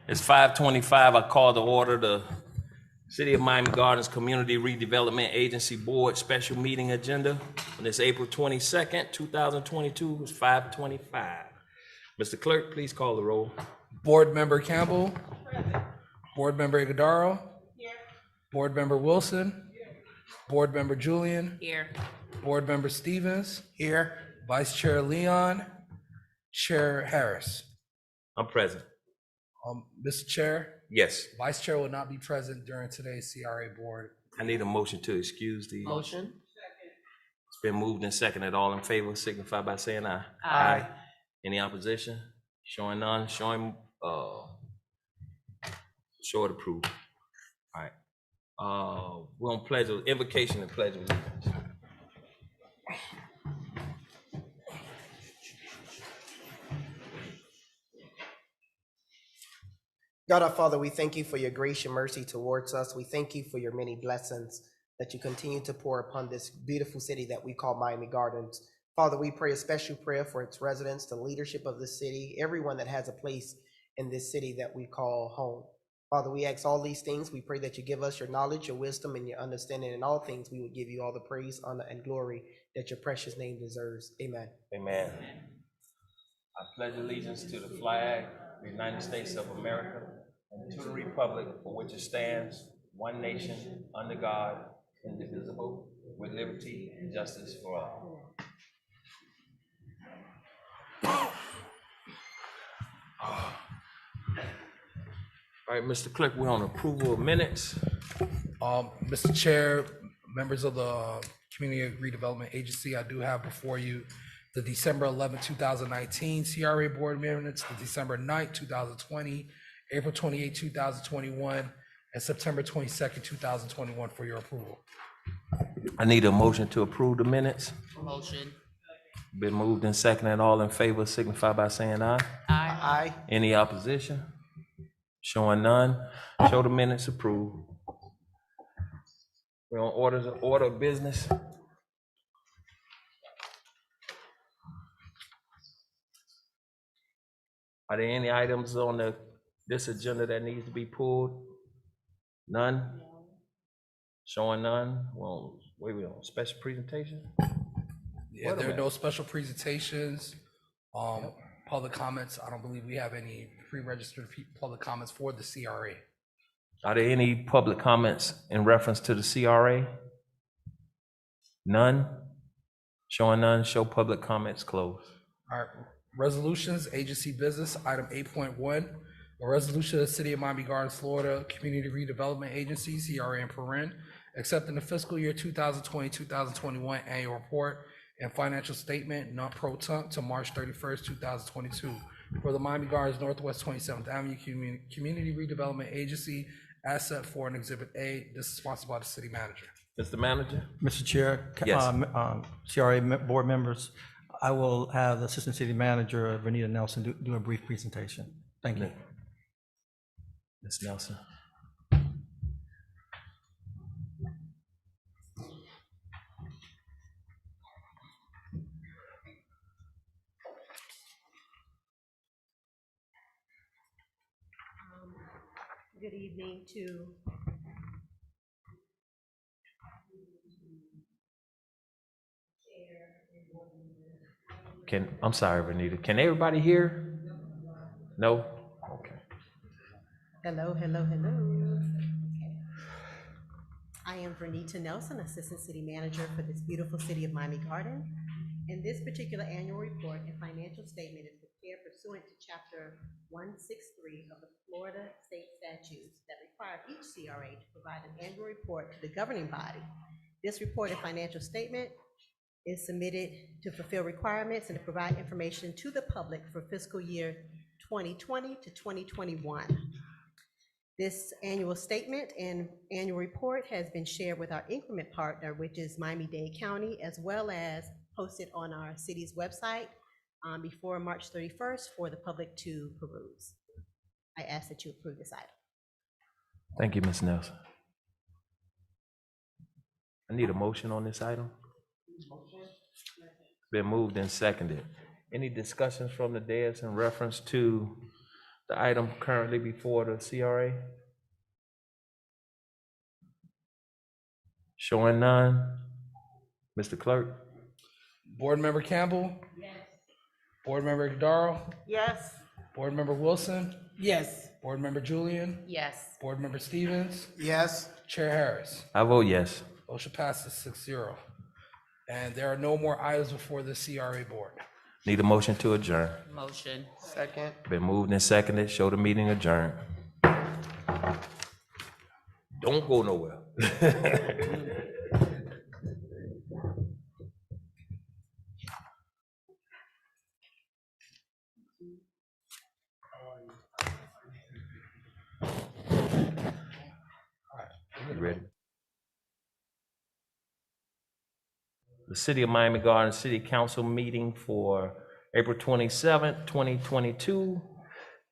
It's 5:25. I call to order the City of Miami Gardens Community Redevelopment Agency Board Special Meeting Agenda on this April 22nd, 2022. It's 5:25. Mr. Clerk, please call the roll. Board Member Campbell. Board Member Iguodaro. Here. Board Member Wilson. Board Member Julian. Here. Board Member Stevens. Here. Vice Chair Leon. Chair Harris. I'm present. Mr. Chair, Yes. Vice Chair will not be present during today's CRA board. I need a motion to excuse the. Motion. It's been moved and seconded. All in favor signify by saying aye. Aye. Any opposition? Showing none, showing, short approval. All right. We're on pledge of, invocation and pledge of allegiance. God our Father, we thank you for your grace and mercy towards us. We thank you for your many blessings that you continue to pour upon this beautiful city that we call Miami Gardens. Father, we pray a special prayer for its residents, the leadership of the city, everyone that has a place in this city that we call home. Father, we ask all these things. We pray that you give us your knowledge, your wisdom, and your understanding in all things. We would give you all the praise, honor, and glory that your precious name deserves. Amen. Amen. I pledge allegiance to the flag of the United States of America and to the republic for which it stands, one nation, under God, indivisible, with liberty and justice for all. All right, Mr. Clerk, we're on approval of minutes. Mr. Chair, members of the Community Redevelopment Agency, I do have before you the December 11, 2019 CRA board minutes, the December 9, 2020, April 28, 2021, and September 22nd, 2021 for your approval. I need a motion to approve the minutes. Motion. Been moved and seconded. All in favor signify by saying aye. Aye. Aye. Any opposition? Showing none. Show the minutes approved. We're on order of business. Are there any items on this agenda that needs to be pulled? None? Showing none. Well, wait, we on special presentation? Yeah, there are no special presentations, public comments. I don't believe we have any pre-registered public comments for the CRA. Are there any public comments in reference to the CRA? None? Showing none, show public comments closed. All right, resolutions, agency business, item 8.1, a resolution of the City of Miami Gardens, Florida, Community Redevelopment Agency, CRA in paren, accepting the fiscal year 2020-2021 annual report and financial statement non pro tunc to March 31st, 2022 for the Miami Gardens Northwest 27th Avenue Community Redevelopment Agency as set forth in Exhibit A. This is sponsored by the City Manager. Mr. Manager? Mr. Chair, Yes. CRA board members, I will have the Assistant City Manager, Vernita Nelson, do a brief presentation. Thank you. Ms. Nelson. Good evening to I'm sorry, Vernita. Can everybody hear? No? Okay. hello. Okay. I am Vernita Nelson, Assistant City Manager for this beautiful city of Miami Gardens. And this particular annual report and financial statement is prepared pursuant to Chapter 163 of the Florida State Statutes that require each CRA to provide an annual report to the governing body. This report and financial statement is submitted to fulfill requirements and to provide information to the public for fiscal year 2020 to 2021. This annual statement and annual report has been shared with our increment partner, which is Miami-Dade County, as well as posted on our city's website before March 31st for the public to peruse. I ask that you approve this item. Thank you, Ms. Nelson. I need a motion on this item. Been moved and seconded. Any discussions from the dais in reference to the item currently before the CRA? Showing none. Mr. Clerk? Board Member Campbell? Yes. Board Member Godaro? Yes. Board Member Wilson? Yes. Board Member Julian? Yes. Board Member Stevens? Yes. Chair Harris? I vote yes. Motion passes 6-0. And there are no more items before the CRA board. Need a motion to adjourn. Motion. Second. Been moved and seconded. Show the meeting adjourned. Don't go nowhere. You ready? The City of Miami Gardens City Council meeting for April 27th, 2022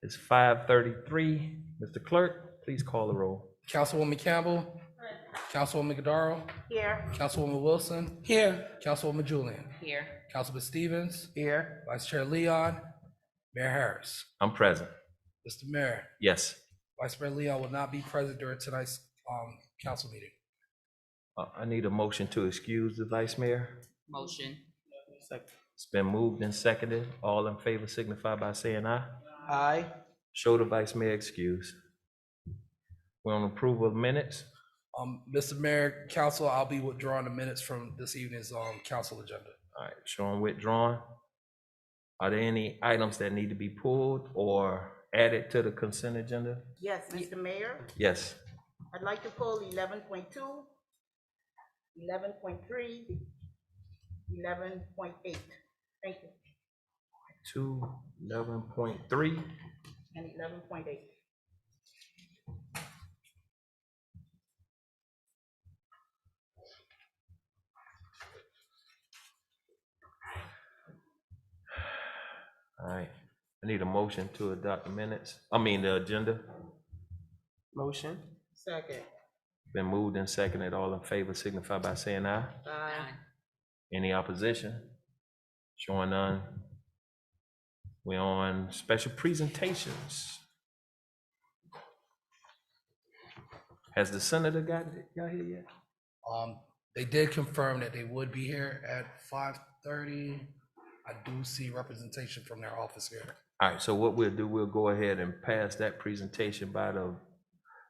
is 5:33. Mr. Clerk, please call the roll. Councilwoman Campbell? Councilwoman Godaro? Here. Councilwoman Wilson? Here. Councilwoman Julian? Here. Councilman Stevens? Here. Vice Chair Leon? Mayor Harris? I'm present. Mr. Mayor, Yes. Vice Mayor Leon will not be present during tonight's council meeting. I need a motion to excuse the Vice Mayor. Motion. Second. It's been moved and seconded. All in favor signify by saying aye. Aye. Show the Vice Mayor excuse. We're on approval of minutes. Mr. Mayor, Council, I'll be withdrawing the minutes from this evening's council agenda. All right, showing withdrawn. Are there any items that need to be pulled or added to the consent agenda? Yes, Mr. Mayor, Yes. I'd like to pull 11.2, 11.3, 11.8. Thank you. 11.3. And 11.8. All right, I need a motion to adopt the minutes. The agenda. Motion. Second. Been moved and seconded. All in favor signify by saying aye. Aye. Any opposition? Showing none. We're on special presentations. Has the senator got here yet? They did confirm that they would be here at 5:30. I do see representation from their office here. All right, so what we'll do, we'll go ahead and pass that presentation by the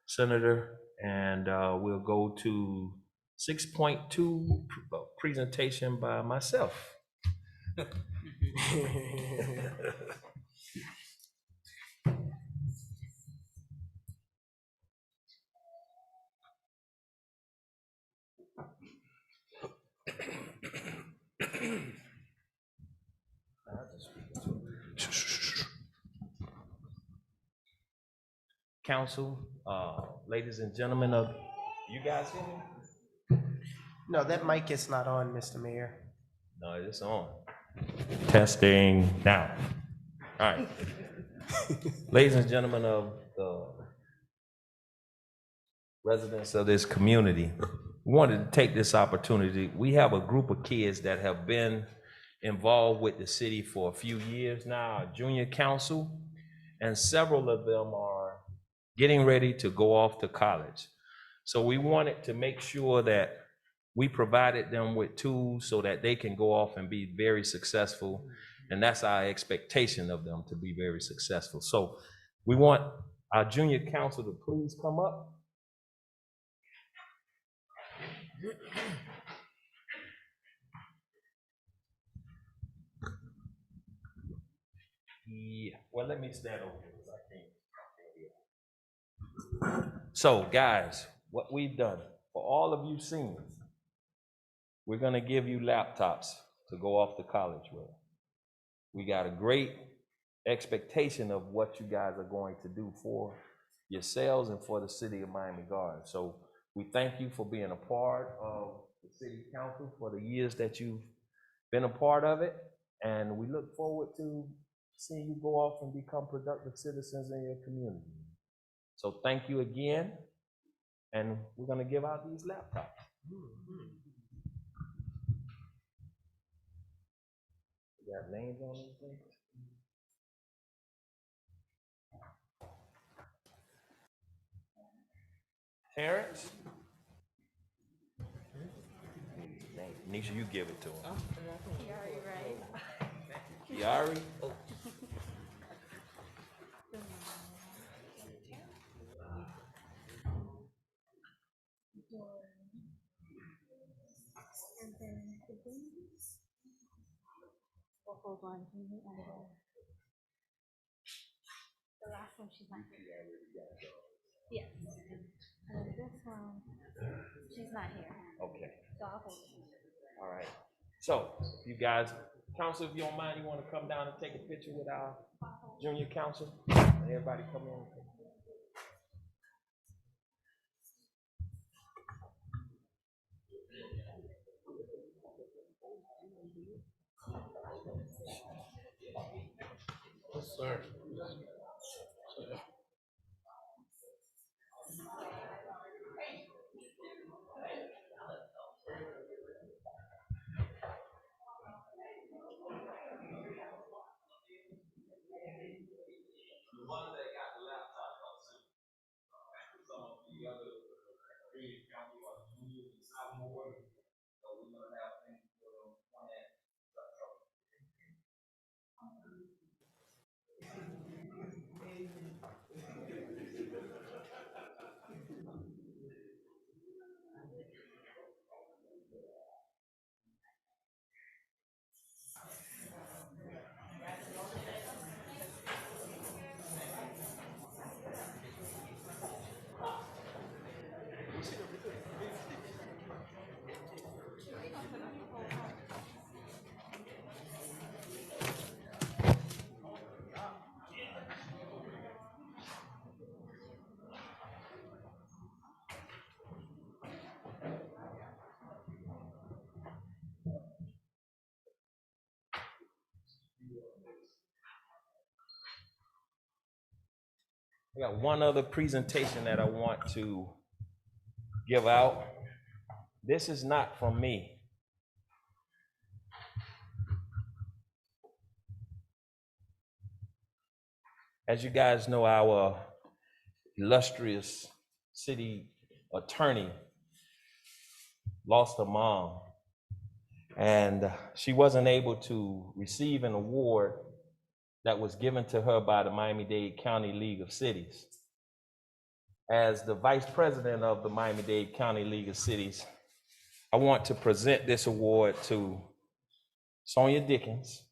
senator, and we'll go to 6.2 presentation by myself. Council, ladies and gentlemen of, you guys hear me? No, that mic is not on, Mr. Mayor. No, it's on. Testing now. All right. Ladies and gentlemen of the residents of this community, we wanted to take this opportunity. We have a group of kids that have been involved with the city for a few years now, our junior council, and several of them are getting ready to go off to college. So we wanted to make sure that we provided them with tools so that they can go off and be very successful. And that's our expectation of them, to be very successful. So we want our junior council to please come up. Yeah, well, let me stand over here because I can't. So, guys, what we've done for all of you seniors, we're going to give you laptops to go off to college with. We got a great expectation of what you guys are going to do for yourselves and for the city of Miami Gardens. So we thank you for being a part of the city council for the years that you've been a part of it. And we look forward to seeing you go off and become productive citizens in your community. So thank you again. And we're going to give out these laptops. You got names on these things? Terrence? Nisha, you give it to him. Kiari? Hold on, can you the last one she's not here. Yes. And this one, she's not here. Okay, So I'll hold it. all right. So, you guys, council, if you don't mind, you want to come down and take a picture with our junior council? And everybody come in. Yes, sir. I got one other presentation that I want to give out. This is not from me. As you guys know, our illustrious city attorney lost her mom, and she wasn't able to receive an award that was given to her by the Miami-Dade County League of Cities. As the vice president of the Miami-Dade County League of Cities, I want to present this award to Sonia Dickens,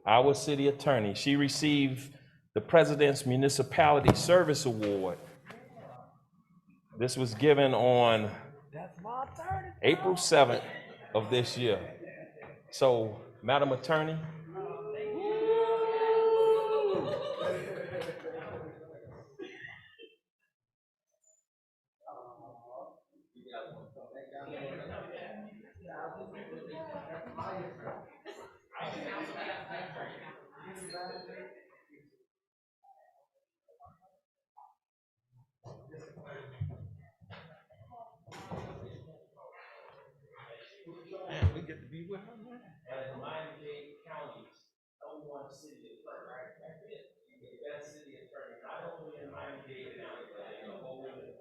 our city attorney. She received the President's Municipality Service Award. This was given on April 7th of this year. So, Madam Attorney, We get to be with her, man. as Miami-Dade County's #1 city attorney, the best city attorney, not only in Miami-Dade County, but in the whole world.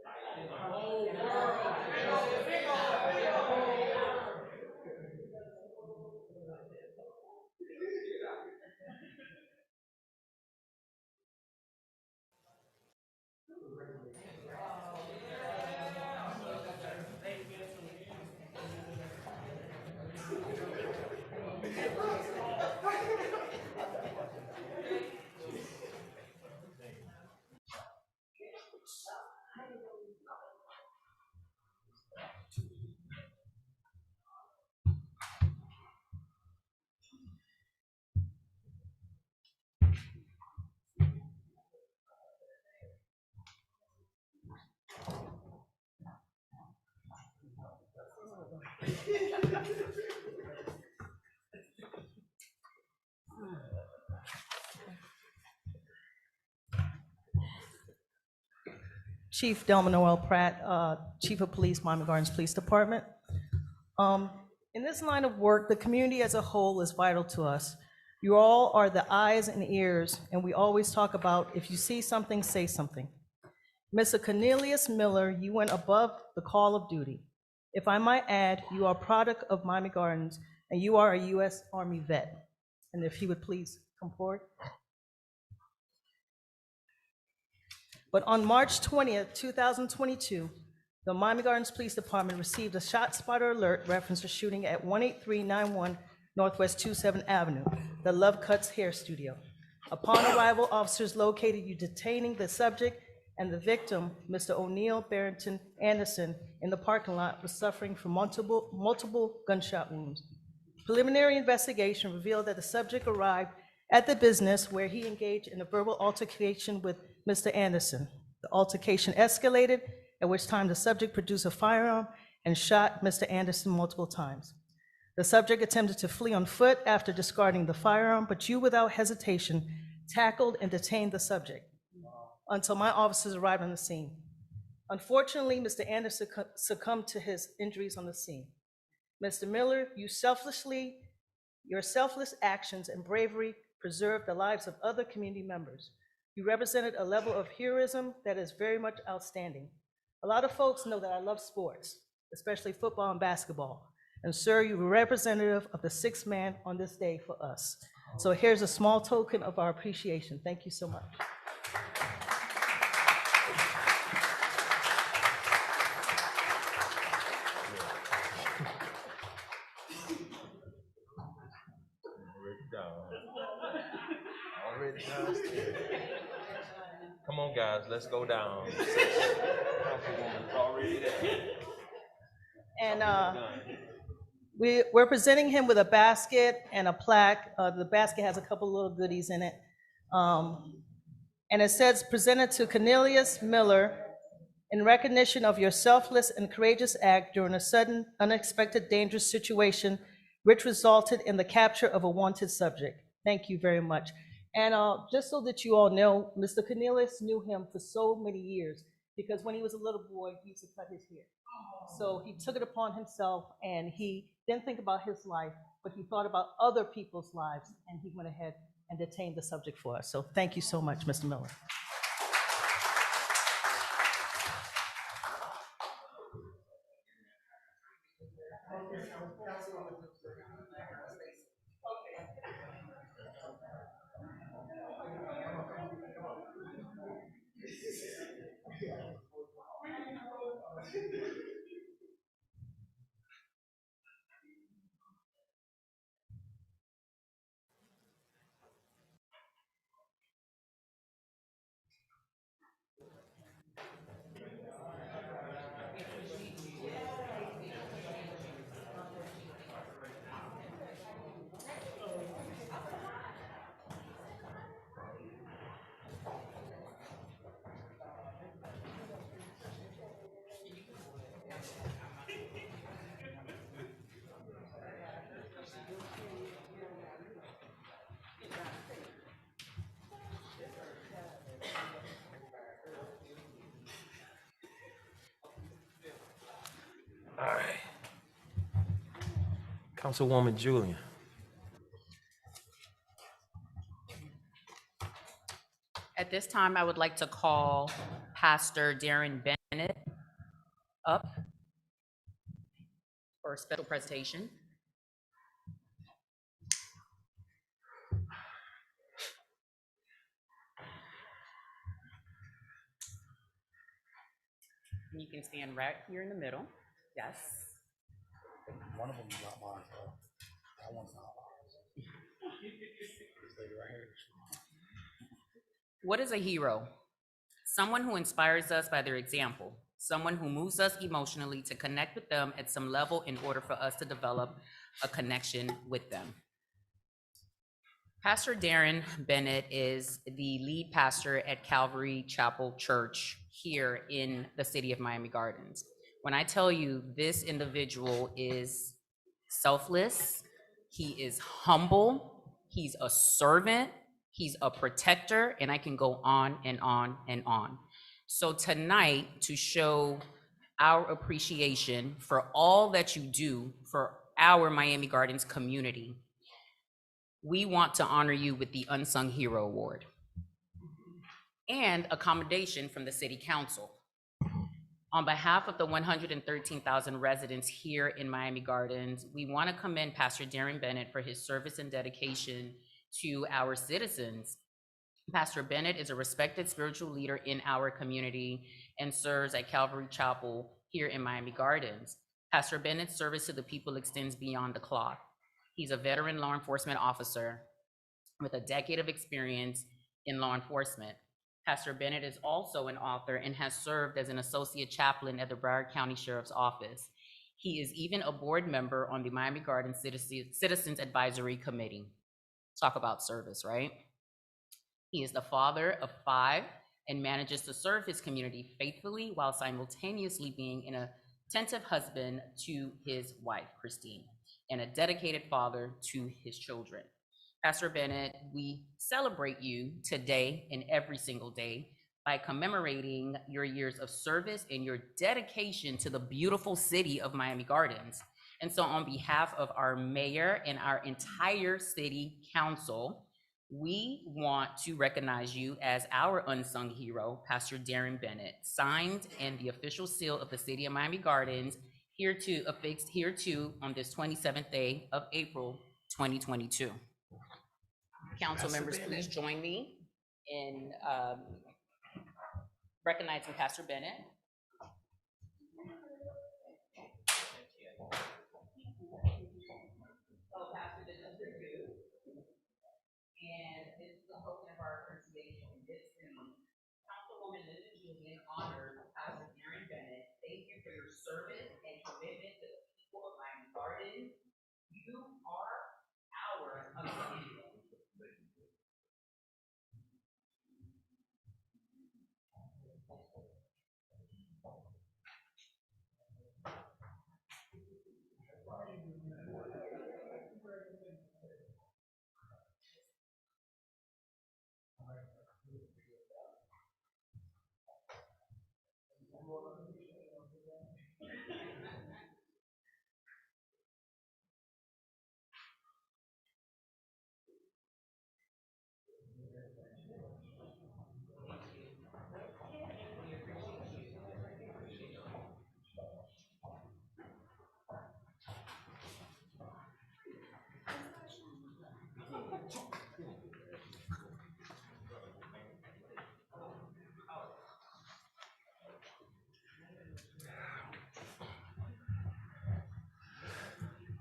Chief Delma Noel Pratt, Chief of Police, Miami Gardens Police Department. In this line of work, the community as a whole is vital to us. You all are the eyes and ears, and we always talk about if you see something, say something. Mr. Cornelius Miller, you went above the call of duty. If I might add, you are a product of Miami Gardens, and you are a U.S. Army vet. And if he would please come forward. But on March 20th, 2022, the Miami Gardens Police Department received a shot spotter alert reference to shooting at 18391 Northwest 27th Avenue, the Love Cuts Hair Studio. Upon arrival, officers located you detaining the subject and the victim, Mr. O'Neill Barrington Anderson, in the parking lot, was suffering from multiple gunshot wounds. Preliminary investigation revealed that the subject arrived at the business where he engaged in a verbal altercation with Mr. Anderson. The altercation escalated, at which time the subject produced a firearm and shot Mr. Anderson multiple times. The subject attempted to flee on foot after discarding the firearm, but you, without hesitation, tackled and detained the subject until my officers arrived on the scene. Unfortunately, Mr. Anderson succumbed to his injuries on the scene. Mr. Miller, your selfless actions and bravery preserved the lives of other community members. You represented a level of heroism that is very much outstanding. A lot of folks know that I love sports, especially football and basketball. And sir, you were representative of the sixth man on this day for us. So here's a small token of our appreciation. Thank you so much. Already downstairs. Come on, guys, let's go down. Councilwoman's already there. And we're presenting him with a basket and a plaque. The basket has a couple little goodies in it. And it says, presented to Cornelius Miller in recognition of your selfless and courageous act during a sudden, unexpected, dangerous situation which resulted in the capture of a wanted subject. Thank you very much. And just so that you all know, Mr. Cornelius knew him for so many years because when he was a little boy, he used to cut his hair. So he took it upon himself and he didn't think about his life, but he thought about other people's lives and he went ahead and detained the subject for us. So thank you so much, Mr. Miller. All right. Councilwoman Julian. At this time, I would like to call Pastor Darren Bennett up for a special presentation. And you can stand right here in the middle. Yes. One of them is not mine, though. That one's not mine. This lady right here. What is a hero? Someone who inspires us by their example, someone who moves us emotionally to connect with them at some level in order for us to develop a connection with them. Pastor Darren Bennett is the lead pastor at Calvary Chapel Church here in the city of Miami Gardens. When I tell you this individual is selfless, he is humble, he's a servant, he's a protector, and I can go on and on and on. So tonight, to show our appreciation for all that you do for our Miami Gardens community, we want to honor you with the Unsung Hero Award. and accommodation from the City Council. On behalf of the 113,000 residents here in Miami Gardens, we want to commend Pastor Darren Bennett for his service and dedication to our citizens. Pastor Bennett is a respected spiritual leader in our community and serves at Calvary Chapel here in Miami Gardens. Pastor Bennett's service to the people extends beyond the clock. He's a veteran law enforcement officer with a decade of experience in law enforcement. Pastor Bennett is also an author and has served as an associate chaplain at the Broward County Sheriff's Office. He is even a board member on the Miami Gardens Citizens Advisory Committee. Talk about service, right? He is the father of 5 and manages to serve his community faithfully while simultaneously being an attentive husband to his wife, Christine, and a dedicated father to his children. Pastor Bennett, we celebrate you today and every single day by commemorating your years of service and your dedication to the beautiful city of Miami Gardens. And so on behalf of our mayor and our entire city council, we want to recognize you as our unsung hero, Pastor Darren Bennett, signed and the official seal of the city of Miami Gardens, affixed here on this 27th day of April, 2022. Council members, please join me in recognizing Pastor Bennett. So, Pastor, this is for you. And this is a token of our appreciation. This reads, Councilwoman Linda Julian honors Pastor Darren Bennett. Thank you for your service and commitment to the people of Miami Gardens. You are our unsung hero.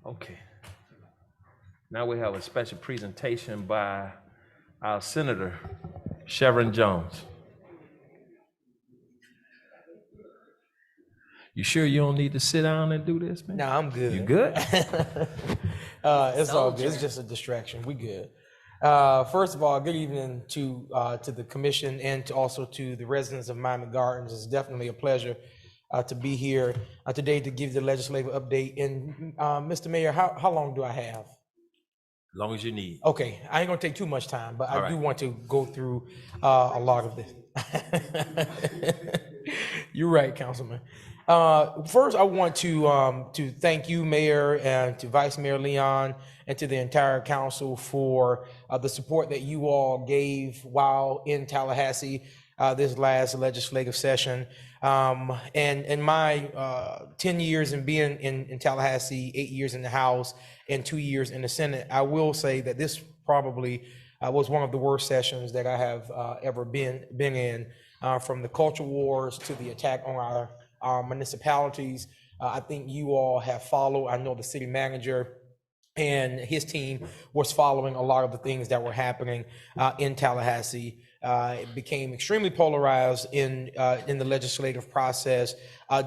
Okay. Now we have a special presentation by our Senator, Sharon Jones. You sure you don't need to sit down and do this, man? No, I'm good. You good? It's all good. It's just a distraction. We good. First of all, good evening to the commission and also to the residents of Miami Gardens. It's definitely a pleasure to be here today to give the legislative update. And Mr. Mayor, how long do I have? As long as you need. Okay, I ain't gonna take too much time, but I do want to go through a lot of this. You're right, Councilman. First, I want to thank you, Mayor, and to Vice Mayor Leon, and to the entire council for the support that you all gave while in Tallahassee this last legislative session. And in my 10 years in being in Tallahassee, 8 years in the House, and 2 years in the Senate, I will say that this probably was one of the worst sessions that I have ever been in, from the culture wars to the attack on our municipalities. I think you all have followed. I know the city manager and his team was following a lot of the things that were happening in Tallahassee. It became extremely polarized in the legislative process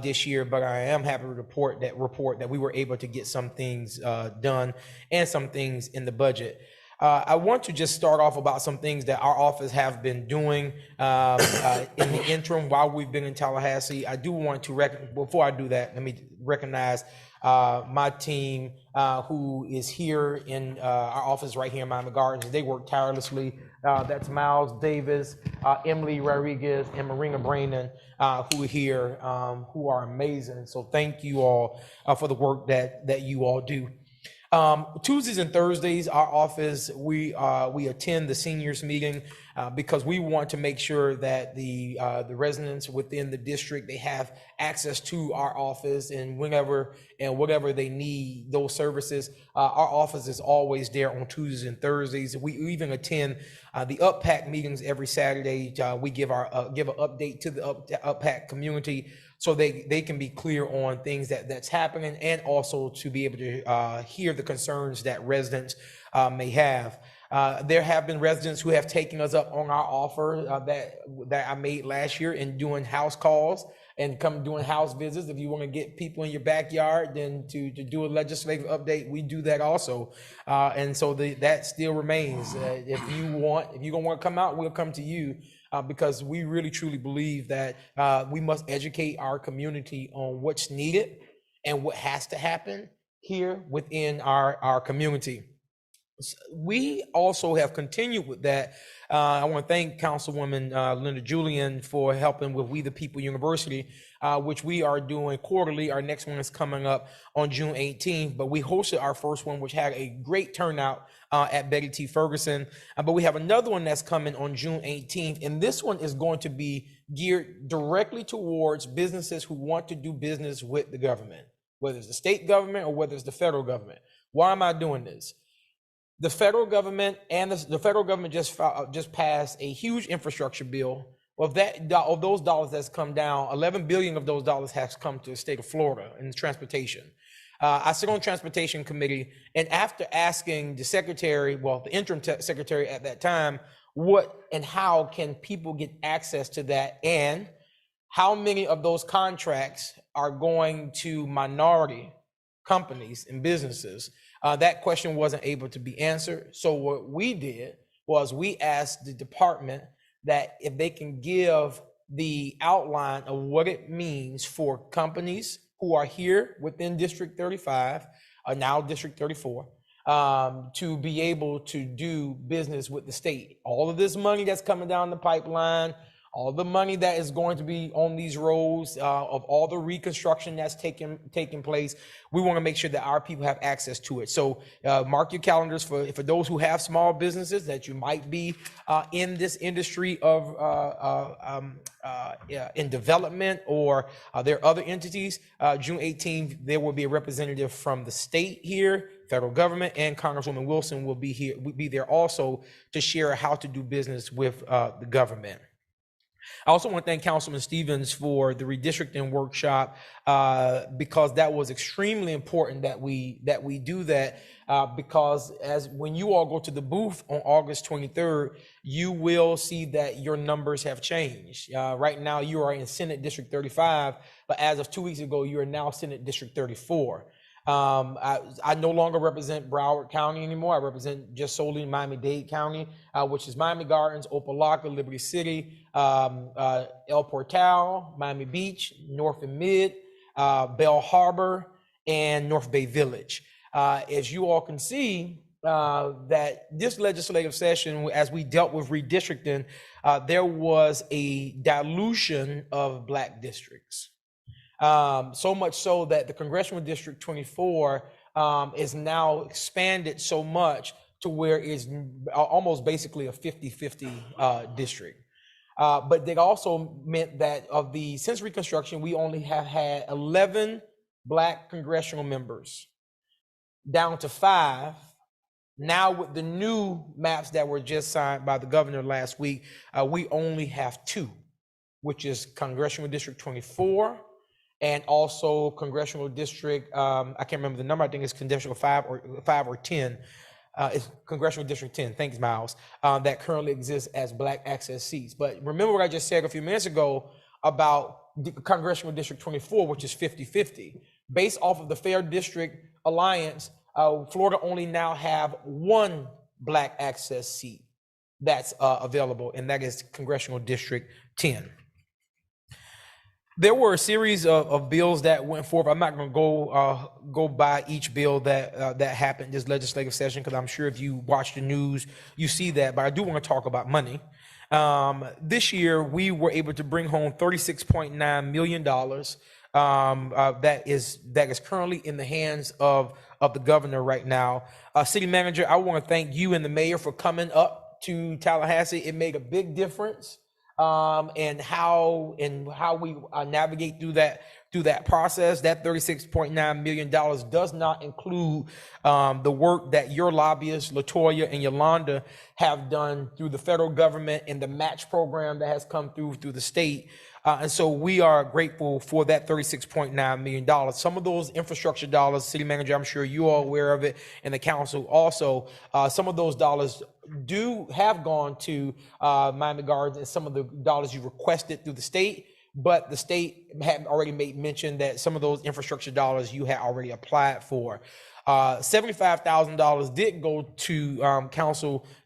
this year, but I am happy to report that we were able to get some things done and some things in the budget. I want to just start off about some things that our office have been doing in the interim while we've been in Tallahassee. I do want to before I do that, let me recognize my team who is here in our office right here in Miami Gardens. They work tirelessly. That's Miles Davis, Emily Rodriguez, and Marina Brandon, who are here, who are amazing. So thank you all for the work that you all do. Tuesdays and Thursdays, our office, we attend the seniors meeting because we want to make sure that the residents within the district, they have access to our office and whatever they need those services. Our office is always there on Tuesdays and Thursdays. We even attend the UpPack meetings every Saturday. We give an update to the UpPack community, so they can be clear on things that's happening, and also to be able to hear the concerns that residents may have. There have been residents who have taken us up on our offer that I made last year in doing house calls and doing house visits. If you want to get people in your backyard, then to do a legislative update, we do that also. And so that still remains. If you're gonna want to come out, we'll come to you. Because we really truly believe that we must educate our community on what's needed and what has to happen here within our community. We also have continued with that. I want to thank Councilwoman Linda Julian for helping with We the People University, which we are doing quarterly. Our next one is coming up on June 18th, but we hosted our first one, which had a great turnout at Betty T. Ferguson. But we have another one that's coming on June 18th, and this one is going to be geared directly towards businesses who want to do business with the government, whether it's the state government or whether it's the federal government. Why am I doing this? The federal government just passed a huge infrastructure bill. Of those dollars that's come down, 11 billion of those dollars has come to the state of Florida in transportation. I sit on the transportation committee, and after asking the secretary, the interim secretary at that time, what and how can people get access to that, and how many of those contracts are going to minority companies and businesses, that question wasn't able to be answered. So what we did was we asked the department that if they can give the outline of what it means for companies who are here within District 35, now District 34, to be able to do business with the state. All of this money that's coming down the pipeline, all the money that is going to be on these roads, of all the reconstruction that's taking place, we want to make sure that our people have access to it. So mark your calendars for those who have small businesses that you might be in this industry of in development, or there are other entities. June 18th, there will be a representative from the state here, federal government, and Congresswoman Wilson will be here. We'll be there also to share how to do business with the government. I also want to thank Councilman Stevens for the redistricting workshop, because that was extremely important that we do that, because when you all go to the booth on August 23rd, you will see that your numbers have changed. Right now you are in Senate District 35, but as of 2 weeks ago, you are now Senate District 34. I no longer represent Broward County anymore. I represent just solely Miami-Dade County, which is Miami Gardens, Opelika, Liberty City, El Portal, Miami Beach, North and Mid, Bell Harbor, and North Bay Village. As you all can see, that this legislative session, as we dealt with redistricting, there was a dilution of Black districts. So much so that the Congressional District 24 is now expanded so much to where it's almost basically a 50-50 district. But it also meant that since Reconstruction, we only have had 11 Black congressional members, down to 5. Now with the new maps that were just signed by the governor last week, we only have 2, which is Congressional District 24 and also Congressional District, I can't remember the number, I think it's Congressional 5 or 10. It's Congressional District 10, thanks Miles, that currently exists as Black access seats. But remember what I just said a few minutes ago about the Congressional District 24, which is 50-50. Based off of the Fair District Alliance, Florida only now have 1 Black access seat that's available, and that is Congressional District 10. There were a series of bills that went forth. I'm not going to go by each bill that happened this legislative session, because I'm sure if you watch the news, you see that. But I do want to talk about money. This year, we were able to bring home $36.9 million that is currently in the hands of the governor right now. City manager, I want to thank you and the mayor for coming up to Tallahassee. It made a big difference and how we navigate through that process. That $36.9 million does not include the work that your lobbyists, Latoya and Yolanda, have done through the federal government and the match program that has come through the state. And so we are grateful for that $36.9 million. Some of those infrastructure dollars, city manager, I'm sure you are aware of it, and the council also, some of those dollars have gone to Miami Gardens, and some of the dollars you requested through the state, but the state had already made mention that some of those infrastructure dollars you had already applied for. $75,000 did go to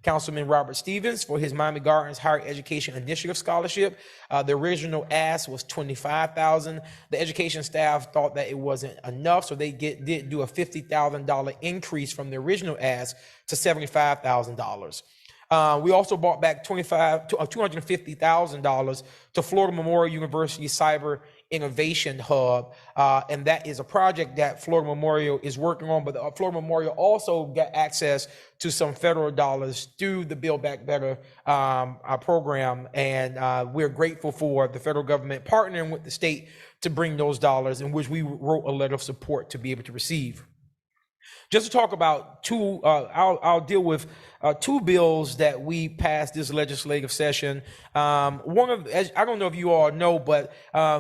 Councilman Robert Stevens for his Miami Gardens Higher Education Initiative Scholarship. The original ask was $25,000. The education staff thought that it wasn't enough, so they did do a $50,000 increase from the original ask to $75,000. We also brought back $250,000 to Florida Memorial University Cyber Innovation Hub, and that is a project that Florida Memorial is working on, but Florida Memorial also got access to some federal dollars through the Build Back Better program, and we're grateful for the federal government partnering with the state to bring those dollars, in which we wrote a letter of support to be able to receive. Just to talk about I'll deal with two bills that we passed this legislative session. I don't know if you all know, but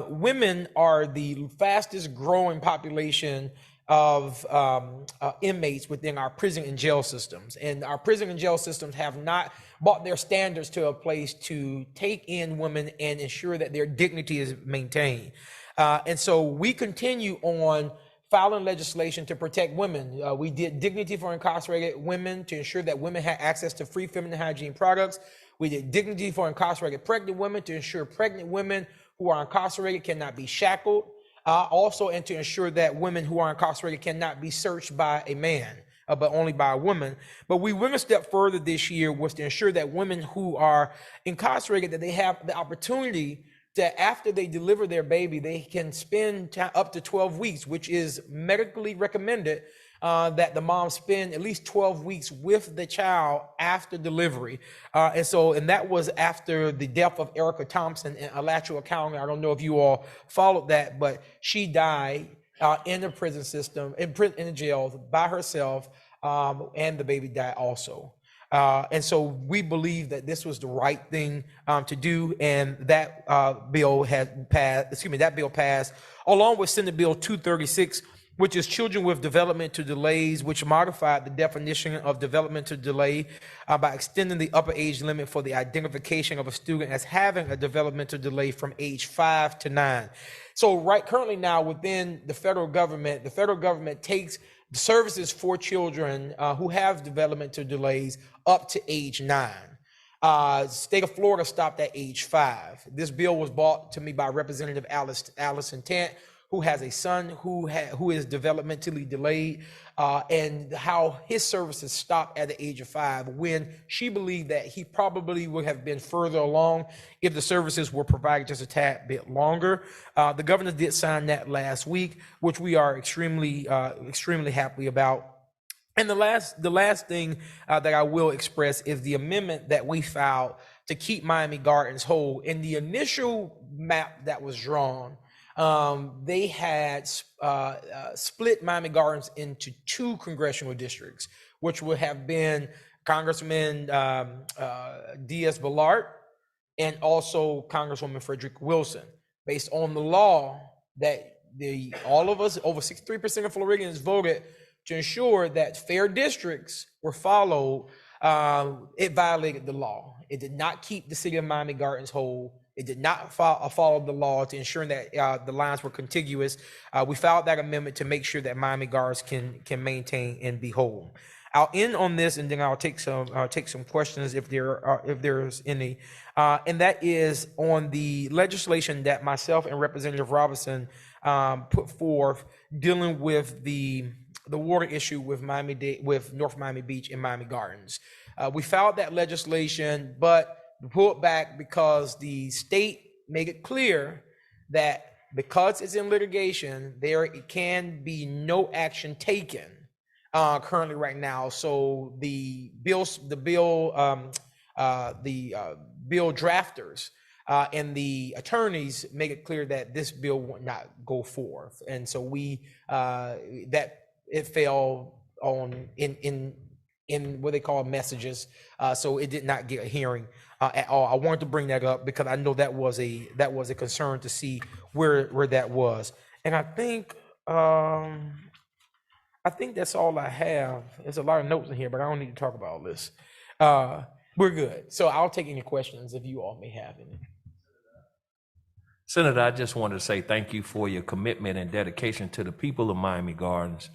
women are the fastest growing population of inmates within our prison and jail systems. And our prison and jail systems have not brought their standards to a place to take in women and ensure that their dignity is maintained. And so we continue on filing legislation to protect women. We did dignity for incarcerated women to ensure that women had access to free feminine hygiene products. We did dignity for incarcerated pregnant women to ensure pregnant women who are incarcerated cannot be shackled. Also, and to ensure that women who are incarcerated cannot be searched by a man, but only by a woman. But we went a step further this year, was to ensure that women who are incarcerated, that they have the opportunity that after they deliver their baby, they can spend up to 12 weeks, which is medically recommended, that the mom spend at least 12 weeks with the child after delivery. And that was after the death of Erica Thompson in Alachua County. I don't know if you all followed that, but she died in the prison system, in the jail by herself, and the baby died also. And so we believe that this was the right thing to do, and that bill passed along with Senate Bill 236, which is Children with Developmental Delays, which modified the definition of developmental delay by extending the upper age limit for the identification of a student as having a developmental delay from age 5 to 9. So currently now within the federal government takes services for children who have developmental delays up to age 9. State of Florida stopped at age 5. This bill was brought to me by Representative Allison Tant, who has a son who is developmentally delayed, and how his services stopped at the age of 5, when she believed that he probably would have been further along if the services were provided just a tad bit longer. The governor did sign that last week, which we are extremely happy about. And the last thing that I will express is the amendment that we filed to keep Miami Gardens whole. In the initial map that was drawn, they had split Miami Gardens into 2 congressional districts, which would have been Congressman Diaz-Balart and also Congresswoman Frederick Wilson, based on the law that all of us, over 63% of Floridians, voted to ensure that fair districts were followed. It violated the law. It did not keep the city of Miami Gardens whole. It did not follow the law to ensure that the lines were contiguous. We filed that amendment to make sure that Miami Gardens can maintain and be whole. I'll end on this, and then I'll take some questions if there's any. And that is on the legislation that myself and Representative Robinson put forth dealing with the water issue with North Miami Beach and Miami Gardens. We filed that legislation, but pulled back because the state made it clear that because it's in litigation, there can be no action taken currently right now. So the bill drafters and the attorneys make it clear that this bill will not go forth, and so that it fell on in what they call messages, so it did not get a hearing at all. I wanted to bring that up because I know that was a concern to see where that was, and I think that's all I have. There's a lot of notes in here, but I don't need to talk about all this. We're good. So I'll take any questions if you all may have any. Senator, I just wanted to say thank you for your commitment and dedication to the people of Miami Gardens.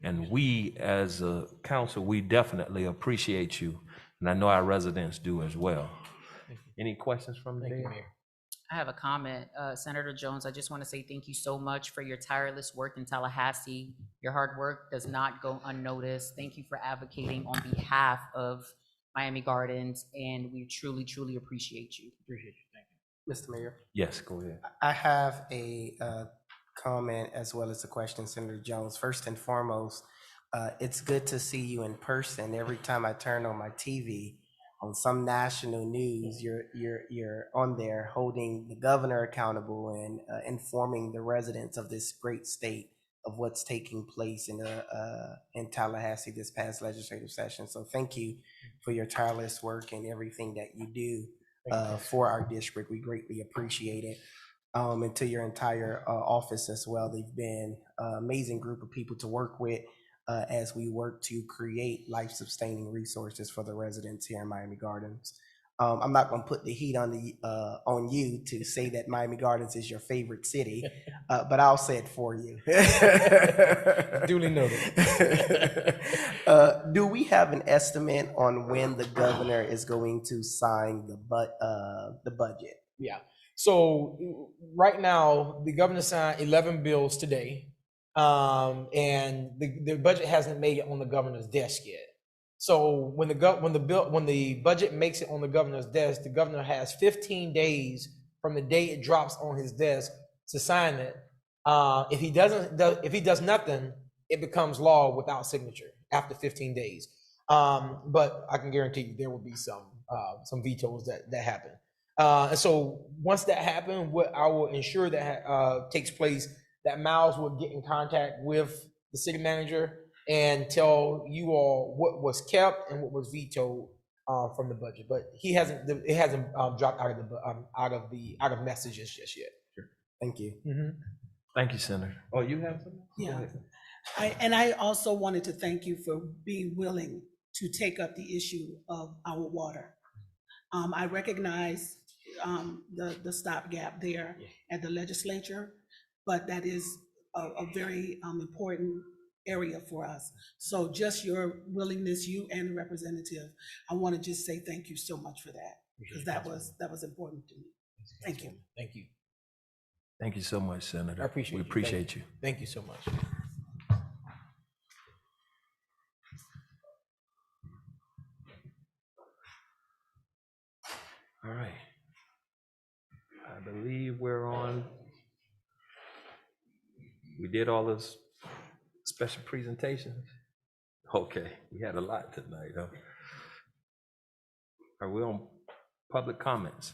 And we, as a council, we definitely appreciate you. And I know our residents do as well. Any questions from the mayor? I have a comment. Senator Jones, I just want to say thank you so much for your tireless work in Tallahassee. Your hard work does not go unnoticed. Thank you for advocating on behalf of Miami Gardens, and we truly, truly appreciate you. Appreciate you. Thank you. Mr. Mayor, Yes, go ahead. I have a comment as well as a question, Senator Jones. First and foremost, it's good to see you in person. Every time I turn on my TV, on some national news, you're on there holding the governor accountable and informing the residents of this great state of what's taking place in Tallahassee this past legislative session. So thank you for your tireless work and everything that you do for our district. We greatly appreciate it. And to your entire office as well. They've been an amazing group of people to work with as we work to create life-sustaining resources for the residents here in Miami Gardens. I'm not going to put the heat on you to say that Miami Gardens is your favorite city, but I'll say it for you. Duly noted. Do we have an estimate on when the governor is going to sign the budget? Yeah. So right now, the governor signed 11 bills today, and the budget hasn't made it on the governor's desk yet. So when the budget makes it on the governor's desk, the governor has 15 days from the day it drops on his desk to sign it. If he does nothing, it becomes law without signature after 15 days. But I can guarantee you there will be some vetoes that happen. And so once that happens, what I will ensure that takes place, that Miles will get in contact with the city manager and tell you all what was kept and what was vetoed from the budget. But it hasn't dropped out of messages just yet. Sure. Thank you. Mm-hmm. Thank you, Senator. Oh, you have something? Yeah. I also wanted to thank you for being willing to take up the issue of our water. I recognize the stopgap there at the legislature, but that is a very important area for us. So just your willingness, you and the representative, I want to just say thank you so much for that, because that was important to me. Thank you. Thank you. Thank you so much, Senator. I appreciate We you. appreciate you. Thank you so much. All right. I believe we did all those special presentations. Okay, we had a lot tonight, huh? Are we on public comments?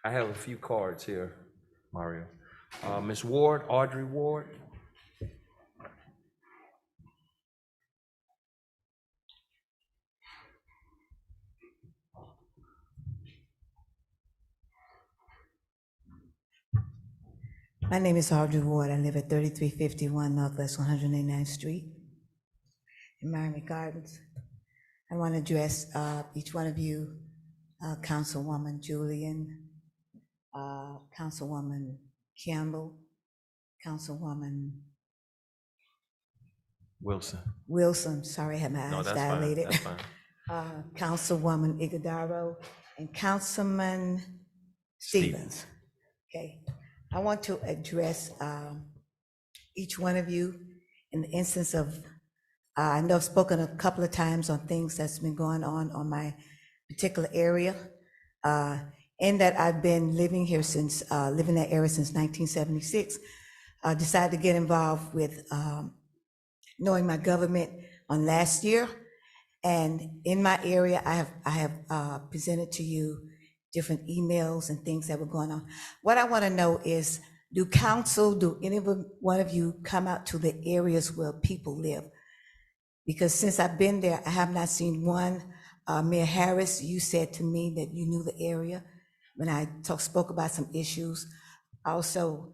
I have a few cards here, Mario. Ms. Ward, Audrey Ward. My name is Audrey Ward. I live at 3351 Northwest 189th Street in Miami Gardens. I want to address each one of you, Councilwoman Julian, Councilwoman Campbell, Councilwoman Wilson, sorry, I had my eyes dilated. That's fine. Councilwoman Iguodaro, and Councilman Stevens. Okay. I want to address each one of you in the instance of, I know I've spoken a couple of times on things that's been going on my particular area. And in that I've been living here since, living that area since 1976, decided to get involved with knowing my government on last year. And in my area, I have presented to you different emails and things that were going on. What I want to know is, do any one of you come out to the areas where people live? Because since I've been there, I have not seen one. Mayor Harris, you said to me that you knew the area when I spoke about some issues. Also,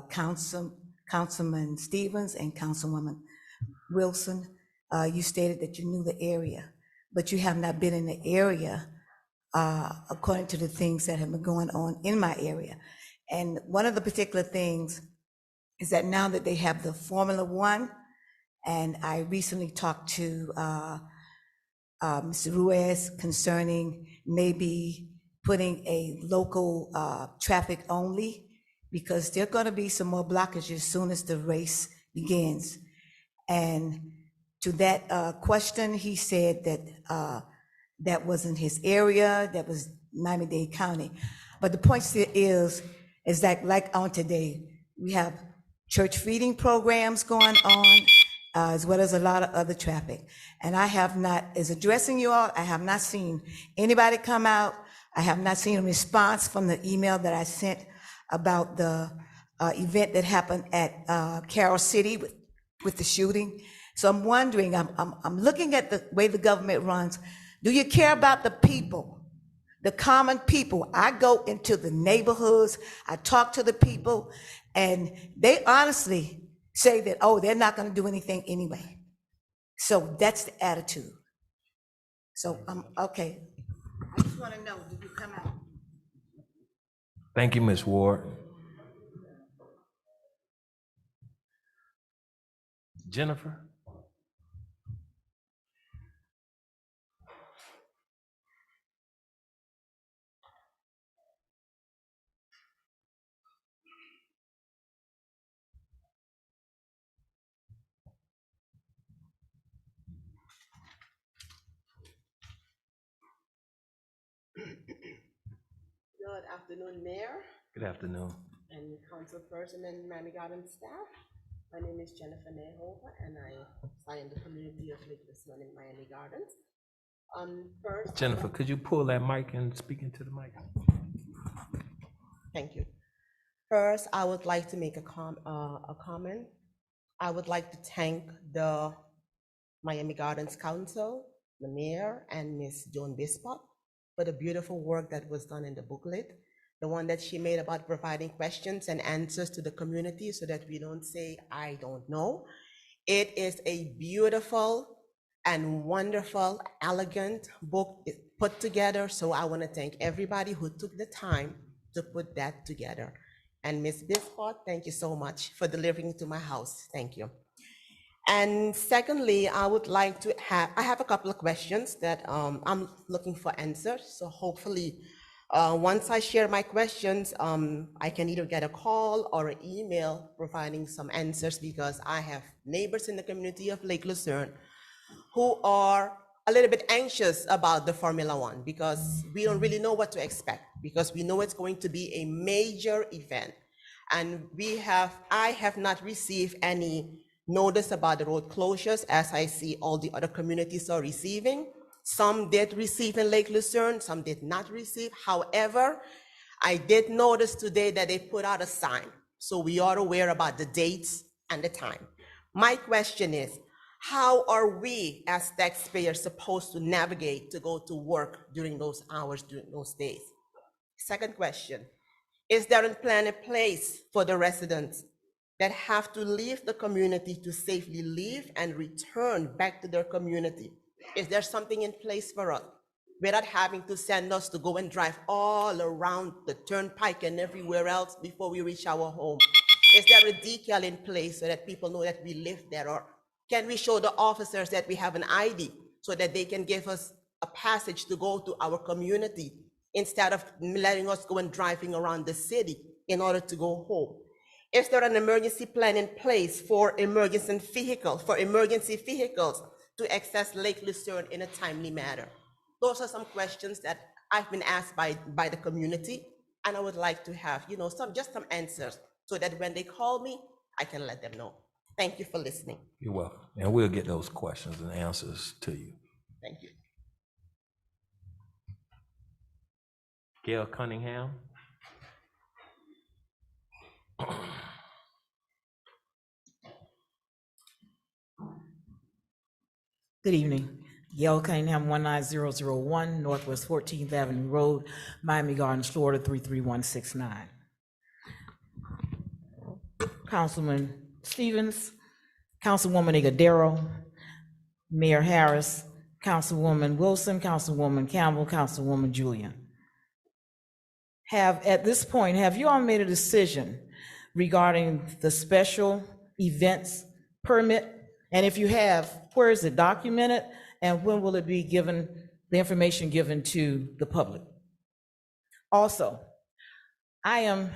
Councilman Stevens and Councilwoman Wilson, you stated that you knew the area, but you have not been in the area according to the things that have been going on in my area. And one of the particular things is that now that they have the Formula One, and I recently talked to Mr. Ruiz concerning maybe putting a local traffic only, because there are going to be some more blockages as soon as the race begins. And to that question, he said that that wasn't his area, that was Miami-Dade County. But the point still is that like on today, we have church feeding programs going on, as well as a lot of other traffic. And I have not, is addressing you all, I have not seen anybody come out. I have not seen a response from the email that I sent about the event that happened at Carroll City with the shooting. So I'm wondering, I'm looking at the way the government runs. Do you care about the people, the common people? I go into the neighborhoods, I talk to the people, and they honestly say that, oh, they're not going to do anything anyway. So that's the attitude. So, okay. I just want to know, did you come out? Thank you, Ms. Ward. Jennifer? Good afternoon, Mayor Good afternoon. and Councilperson and Miami Garden staff. My name is Jennifer Nehova, and I am the community of Lake Lisbon in Miami Gardens. First, Jennifer, could you pull that mic and speak into the mic? thank you. First, I would like to make a comment. I would like to thank the Miami Gardens Council, the mayor, and Miss Joan Bispot for the beautiful work that was done in the booklet, the one that she made about providing questions and answers to the community so that we don't say, I don't know. It is a beautiful and wonderful, elegant book put together. So I want to thank everybody who took the time to put that together. And Ms. Bispot, thank you so much for delivering it to my house. Thank you. And secondly, I would like to I have a couple of questions that I'm looking for answers. So hopefully, once I share my questions, I can either get a call or an email providing some answers, because I have neighbors in the community of Lake Lucerne who are a little bit anxious about the Formula One, because we don't really know what to expect, because we know it's going to be a major event. And I have not received any notice about the road closures as I see all the other communities are receiving. Some did receive in Lake Lucerne, some did not receive. However, I did notice today that they put out a sign, so we are aware about the dates and the time. My question is, how are we as taxpayers supposed to navigate to go to work during those hours, during those days? Second question, is there a plan in place for the residents that have to leave the community to safely leave and return back to their community? Is there something in place for us without having to send us to go and drive all around the turnpike and everywhere else before we reach our home? Is there a decal in place so that people know that we live there? Or can we show the officers that we have an ID so that they can give us a passage to go to our community instead of letting us go and driving around the city in order to go home? Is there an emergency plan in place for emergency vehicles to access Lake Lucerne in a timely manner? Those are some questions that I've been asked by the community, and I would like to have, just some answers so that when they call me, I can let them know. Thank you for listening. You're welcome. And we'll get those questions and answers to you. Thank you. Gail Cunningham. Good evening. Gail Cunningham, 19001 Northwest 14th Avenue Road, Miami Gardens, Florida, 33169. Councilman Stevens, Councilwoman Igadero, Mayor Harris, Councilwoman Wilson, Councilwoman Campbell, Councilwoman Julian. At this point, have you all made a decision regarding the special events permit? And if you have, where is it documented? And when will it be given, the information given to the public? Also, I am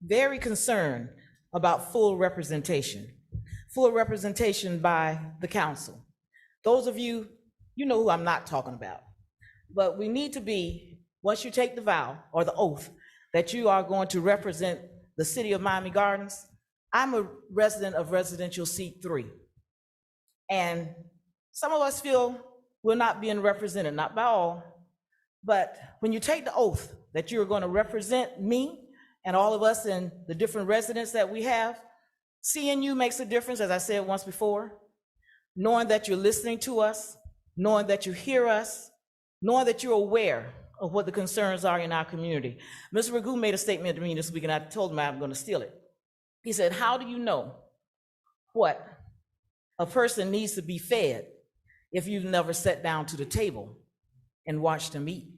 very concerned about full representation by the council. Those of you, you know who I'm not talking about. But we need to be, once you take the vow or the oath that you are going to represent the city of Miami Gardens. I'm a resident of residential seat 3. And some of us feel we're not being represented, not by all, but when you take the oath that you're going to represent me and all of us and the different residents that we have, seeing you makes a difference, as I said once before, knowing that you're listening to us, knowing that you hear us, knowing that you're aware of what the concerns are in our community. Mr. Ragu made a statement to me this week, and I told him I'm going to steal it. He said, how do you know what a person needs to be fed if you've never sat down to the table and watched them eat?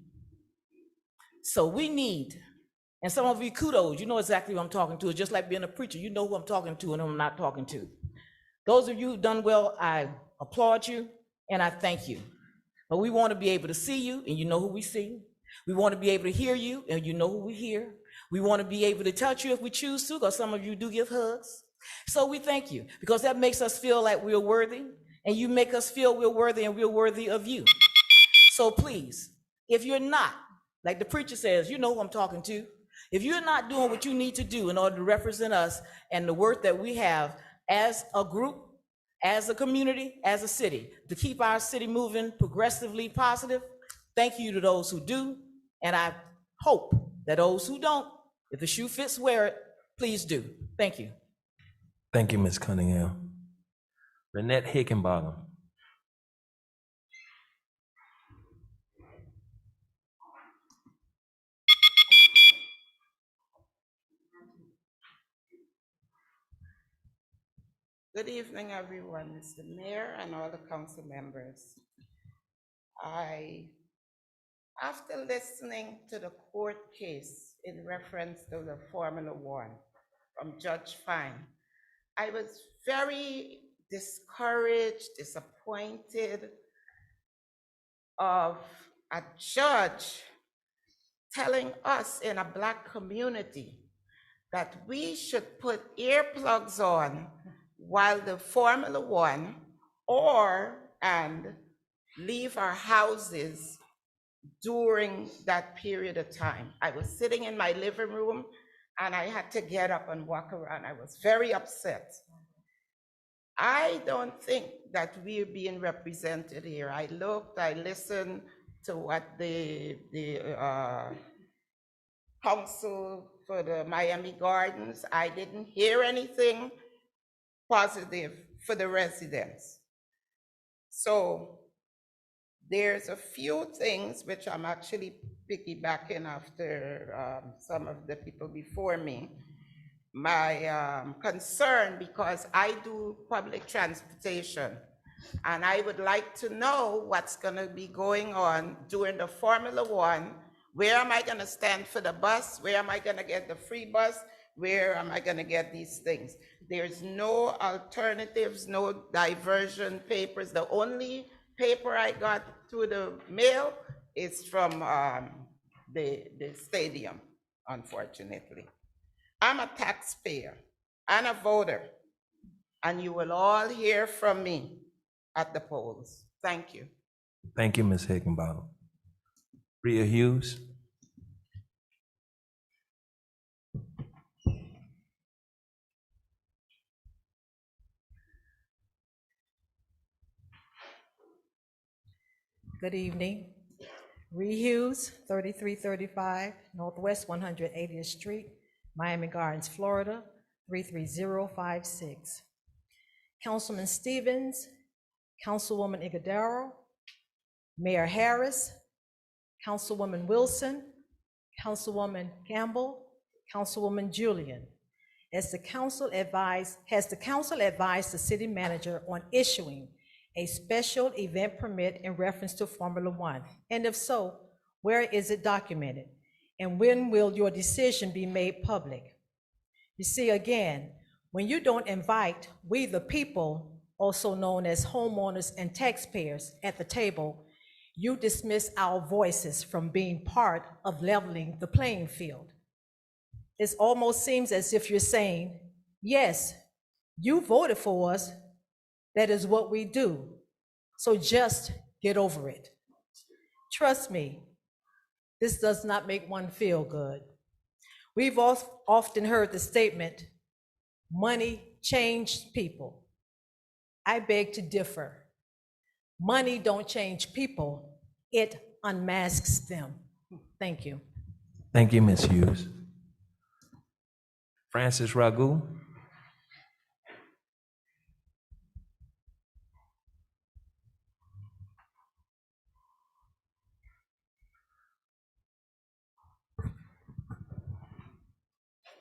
So we need, and some of you kudos, you know exactly who I'm talking to. It's just like being a preacher. You know who I'm talking to and who I'm not talking to. Those of you who've done well, I applaud you and I thank you. But we want to be able to see you, and you know who we see. We want to be able to hear you, and you know who we hear. We want to be able to touch you if we choose to, because some of you do give hugs. So we thank you, because that makes us feel like we're worthy, and you make us feel we're worthy, and we're worthy of you. So please, if you're not, like the preacher says, you know who I'm talking to. If you're not doing what you need to do in order to represent us and the work that we have as a group, as a community, as a city, to keep our city moving progressively positive, thank you to those who do, and I hope that those who don't, if the shoe fits, wear it, please do. Thank you. Thank you, Ms. Cunningham. Lynette Higginbottom. Good evening, everyone, Mr. Mayor and all the council members. After listening to the court case in reference to the Formula One from Judge Fine, I was very discouraged, disappointed of a judge telling us in a Black community that we should put earplugs on while the Formula One and leave our houses during that period of time. I was sitting in my living room and I had to get up and walk around. I was very upset. I don't think that we're being represented here. I looked, I listened to what the council for the Miami Gardens, I didn't hear anything positive for the residents. So there's a few things which I'm actually piggybacking after some of the people before me. My concern, because I do public transportation, and I would like to know what's gonna be going on during the Formula One. Where am I gonna stand for the bus? Where am I gonna get the free bus? Where am I gonna get these things? There's no alternatives, no diversion papers. The only paper I got through the mail is from the stadium, unfortunately. I'm a taxpayer and a voter, and you will all hear from me at the polls. Thank you. Thank you, Ms. Higginbottom. Rhea Hughes. Good evening. Ree Hughes, 3335 Northwest 180th Street, Miami Gardens, Florida, 33056. Councilman Stevens, Councilwoman Iguodaro, Mayor Harris, Councilwoman Wilson, Councilwoman Campbell, Councilwoman Julian. Has the council advised the city manager on issuing a special event permit in reference to Formula One? And if so, where is it documented? And when will your decision be made public? You see, again, when you don't invite we the people, also known as homeowners and taxpayers, at the table, you dismiss our voices from being part of leveling the playing field. It almost seems as if you're saying, yes, you voted for us, that is what we do, so just get over it. Trust me, this does not make one feel good. We've often heard the statement, money changed people. I beg to differ. Money don't change people, it unmasks them. Thank you. Thank you, Ms. Hughes. Francis Ragu.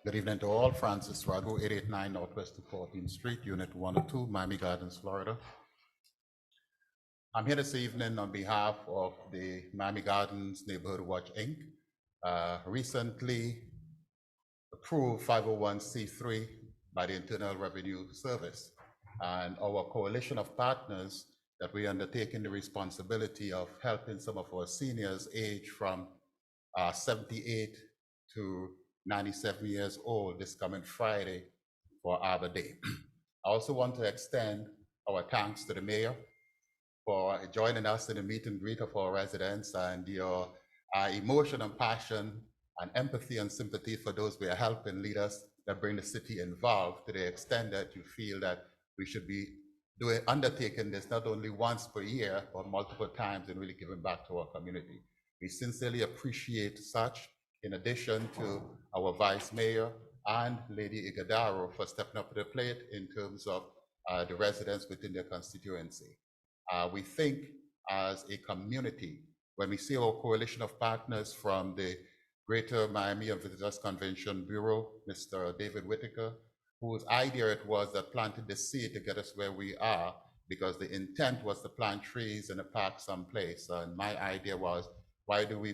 Good evening to all. Francis Ragu, 889 Northwest 14th Street, Unit 102, Miami Gardens, Florida. I'm here this evening on behalf of the Miami Gardens Neighborhood Watch, Inc. Recently approved 501c3 by the Internal Revenue Service. And our coalition of partners that we undertaking the responsibility of helping some of our seniors age from 78 to 97 years old this coming Friday for Arbor Day. I also want to extend our thanks to the mayor for joining us in the meet and greet of our residents, and your emotion and passion and empathy and sympathy for those we are helping leaders that bring the city involved, to the extent that you feel that we should be undertaking this not only once per year, but multiple times, and really giving back to our community. We sincerely appreciate such, in addition to our Vice Mayor and Lady Iguodaro for stepping up to the plate in terms of the residents within their constituency. We think as a community, when we see our coalition of partners from the Greater Miami and Visitors Convention Bureau, Mr. David Whitaker, whose idea it was that planted the seed to get us where we are, because the intent was to plant trees in a park someplace. And my idea was, why do we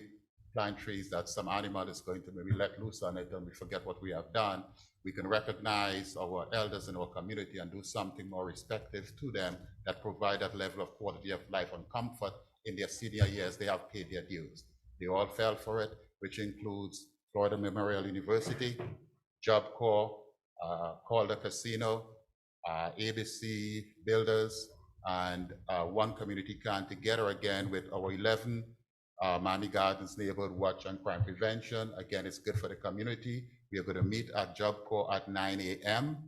plant trees that some animal is going to maybe let loose on it and we forget what we have done? We can recognize our elders in our community and do something more respectful to them that provide that level of quality of life and comfort in their senior years. They have paid their dues. They all fell for it, which includes Florida Memorial University, Job Corps, Calder Casino, ABC Builders, and One Community Can, together again with our 11 Miami Gardens Neighborhood Watch and Crime Prevention. Again, it's good for the community. We are going to meet at Job Corps at 9 a.m.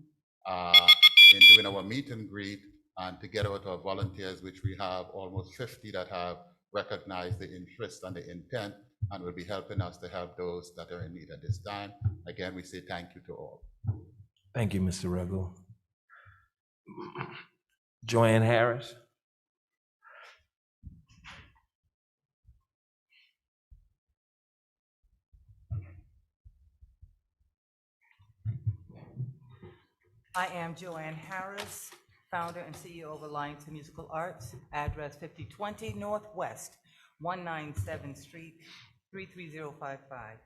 In doing our meet and greet, and together with our volunteers, which we have almost 50 that have recognized the interest and the intent, and will be helping us to help those that are in need at this time. Again, we say thank you to all. Thank you, Mr. Ragu. Joanne Harris. I am Joanne Harris, founder and CEO of Alliance of Musical Arts, address 5020 Northwest, 197th Street, 33055.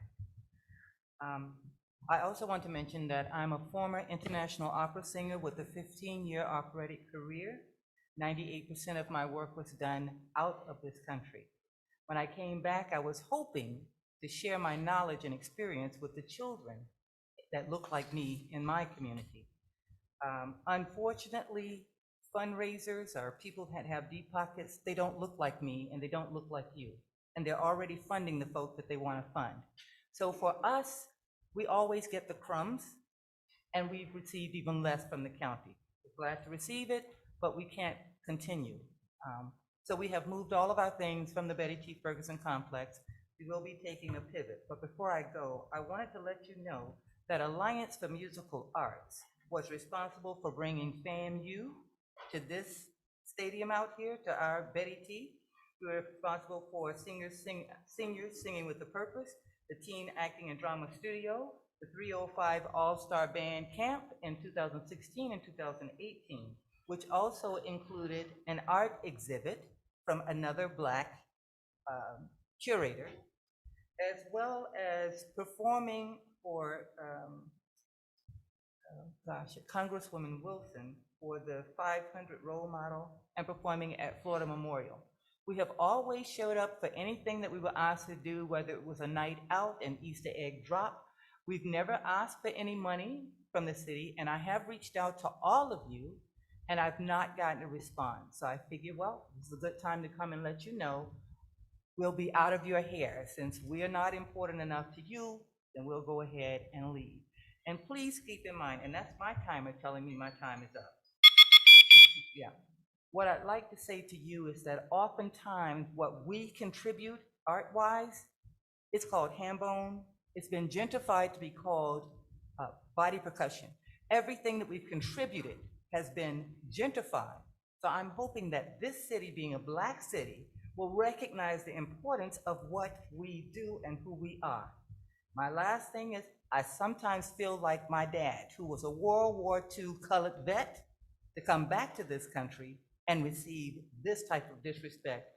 I also want to mention that I'm a former international opera singer with a 15-year operatic career. 98% of my work was done out of this country. When I came back, I was hoping to share my knowledge and experience with the children that look like me in my community. Unfortunately, fundraisers or people that have deep pockets, they don't look like me and they don't look like you. and they're already funding the folk that they want to fund. So for us, we always get the crumbs, and we've received even less from the county. We're glad to receive it, but we can't continue. So we have moved all of our things from the Betty T. Ferguson complex. We will be taking a pivot, but before I go, I wanted to let you know that Alliance for Musical Arts was responsible for bringing FAMU to this stadium out here, to our Betty T. We were responsible for Seniors Singing with a Purpose, the Teen Acting and Drama Studio, the 305 All-Star Band Camp in 2016 and 2018, which also included an art exhibit from another Black curator, as well as performing for Congresswoman Wilson for the 500 role model and performing at Florida Memorial. We have always showed up for anything that we were asked to do, whether it was a night out, an Easter egg drop. We've never asked for any money from the city, and I have reached out to all of you, and I've not gotten a response. So I figured, well, this is a good time to come and let you know we'll be out of your hair. Since we're not important enough to you, then we'll go ahead and leave. And please keep in mind, and that's my timer telling me my time is up. Yeah. What I'd like to say to you is that oftentimes what we contribute art-wise, it's called hand bone. It's been gentrified to be called body percussion. Everything that we've contributed has been gentrified. So I'm hoping that this city, being a Black city, will recognize the importance of what we do and who we are. My last thing is, I sometimes feel like my dad, who was a World War II colored vet, to come back to this country and receive this type of disrespect.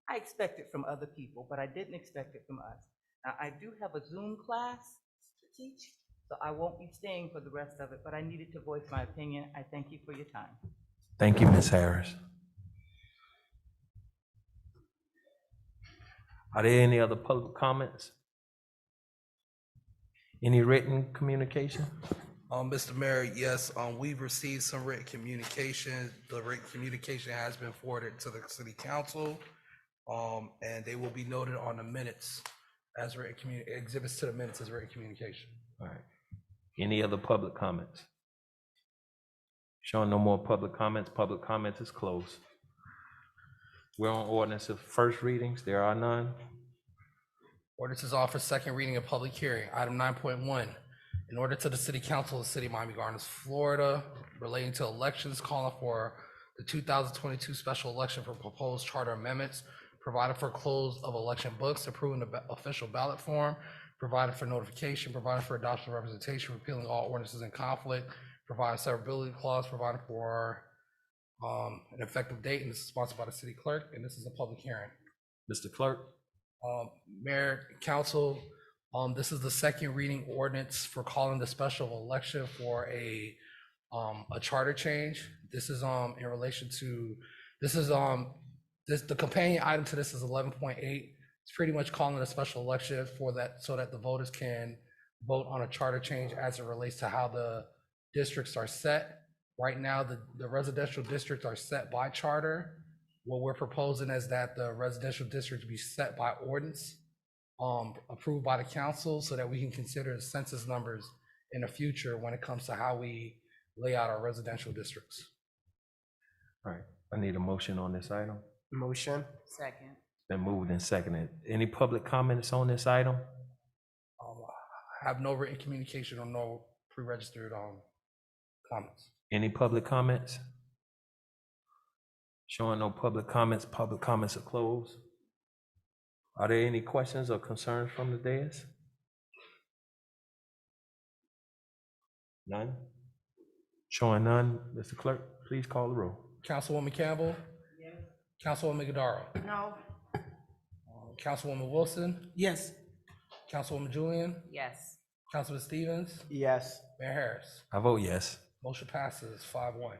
I expect it from other people, but I didn't expect it from us. Now, I do have a Zoom class to teach, so I won't be staying for the rest of it, but I needed to voice my opinion. I thank you for your time. Thank you, Ms. Harris. Are there any other public comments? Any written communication? Mr. Mayor, yes, we've received some written communication. The written communication has been forwarded to the city council, and they will be noted on the minutes as written exhibits to the minutes as written communication. All right. Any other public comments? Showing no more public comments is closed. We're on ordinance of first readings. There are none. Ordinance is offered second reading of public hearing. Item 9.1, in order to the City Council of the City of Miami Gardens, Florida, relating to elections, calling for the 2022 special election for proposed charter amendments, provided for close of election books, approving the official ballot form, provided for notification, provided for adoption of representation, repealing all ordinances in conflict, providing severability clause, provided for an effective date, and this is sponsored by the city clerk, and this is a public hearing. Mr. Clerk. Mayor, council, this is the second reading ordinance for calling the special election for a charter change. This is in relation to, the companion item to this is 11.8. It's pretty much calling a special election for that, so that the voters can vote on a charter change as it relates to how the districts are set. Right now, the residential districts are set by charter. What we're proposing is that the residential districts be set by ordinance, approved by the council, so that we can consider the census numbers in the future when it comes to how we lay out our residential districts. All right, I need a motion on this item. Motion. Second. Been moved and seconded. Any public comments on this item? I have no written communication or no pre-registered comments. Any public comments? Showing no public comments are closed. Are there any questions or concerns from the dais? None? Showing none, Mr. Clerk, please call the roll. Councilwoman Campbell? Yes. Councilwoman Godaro? No. Councilwoman Wilson? Yes. Councilwoman Julian? Yes. Councilman Stevens? Yes. Mayor Harris? I vote yes. Motion passes 5-1.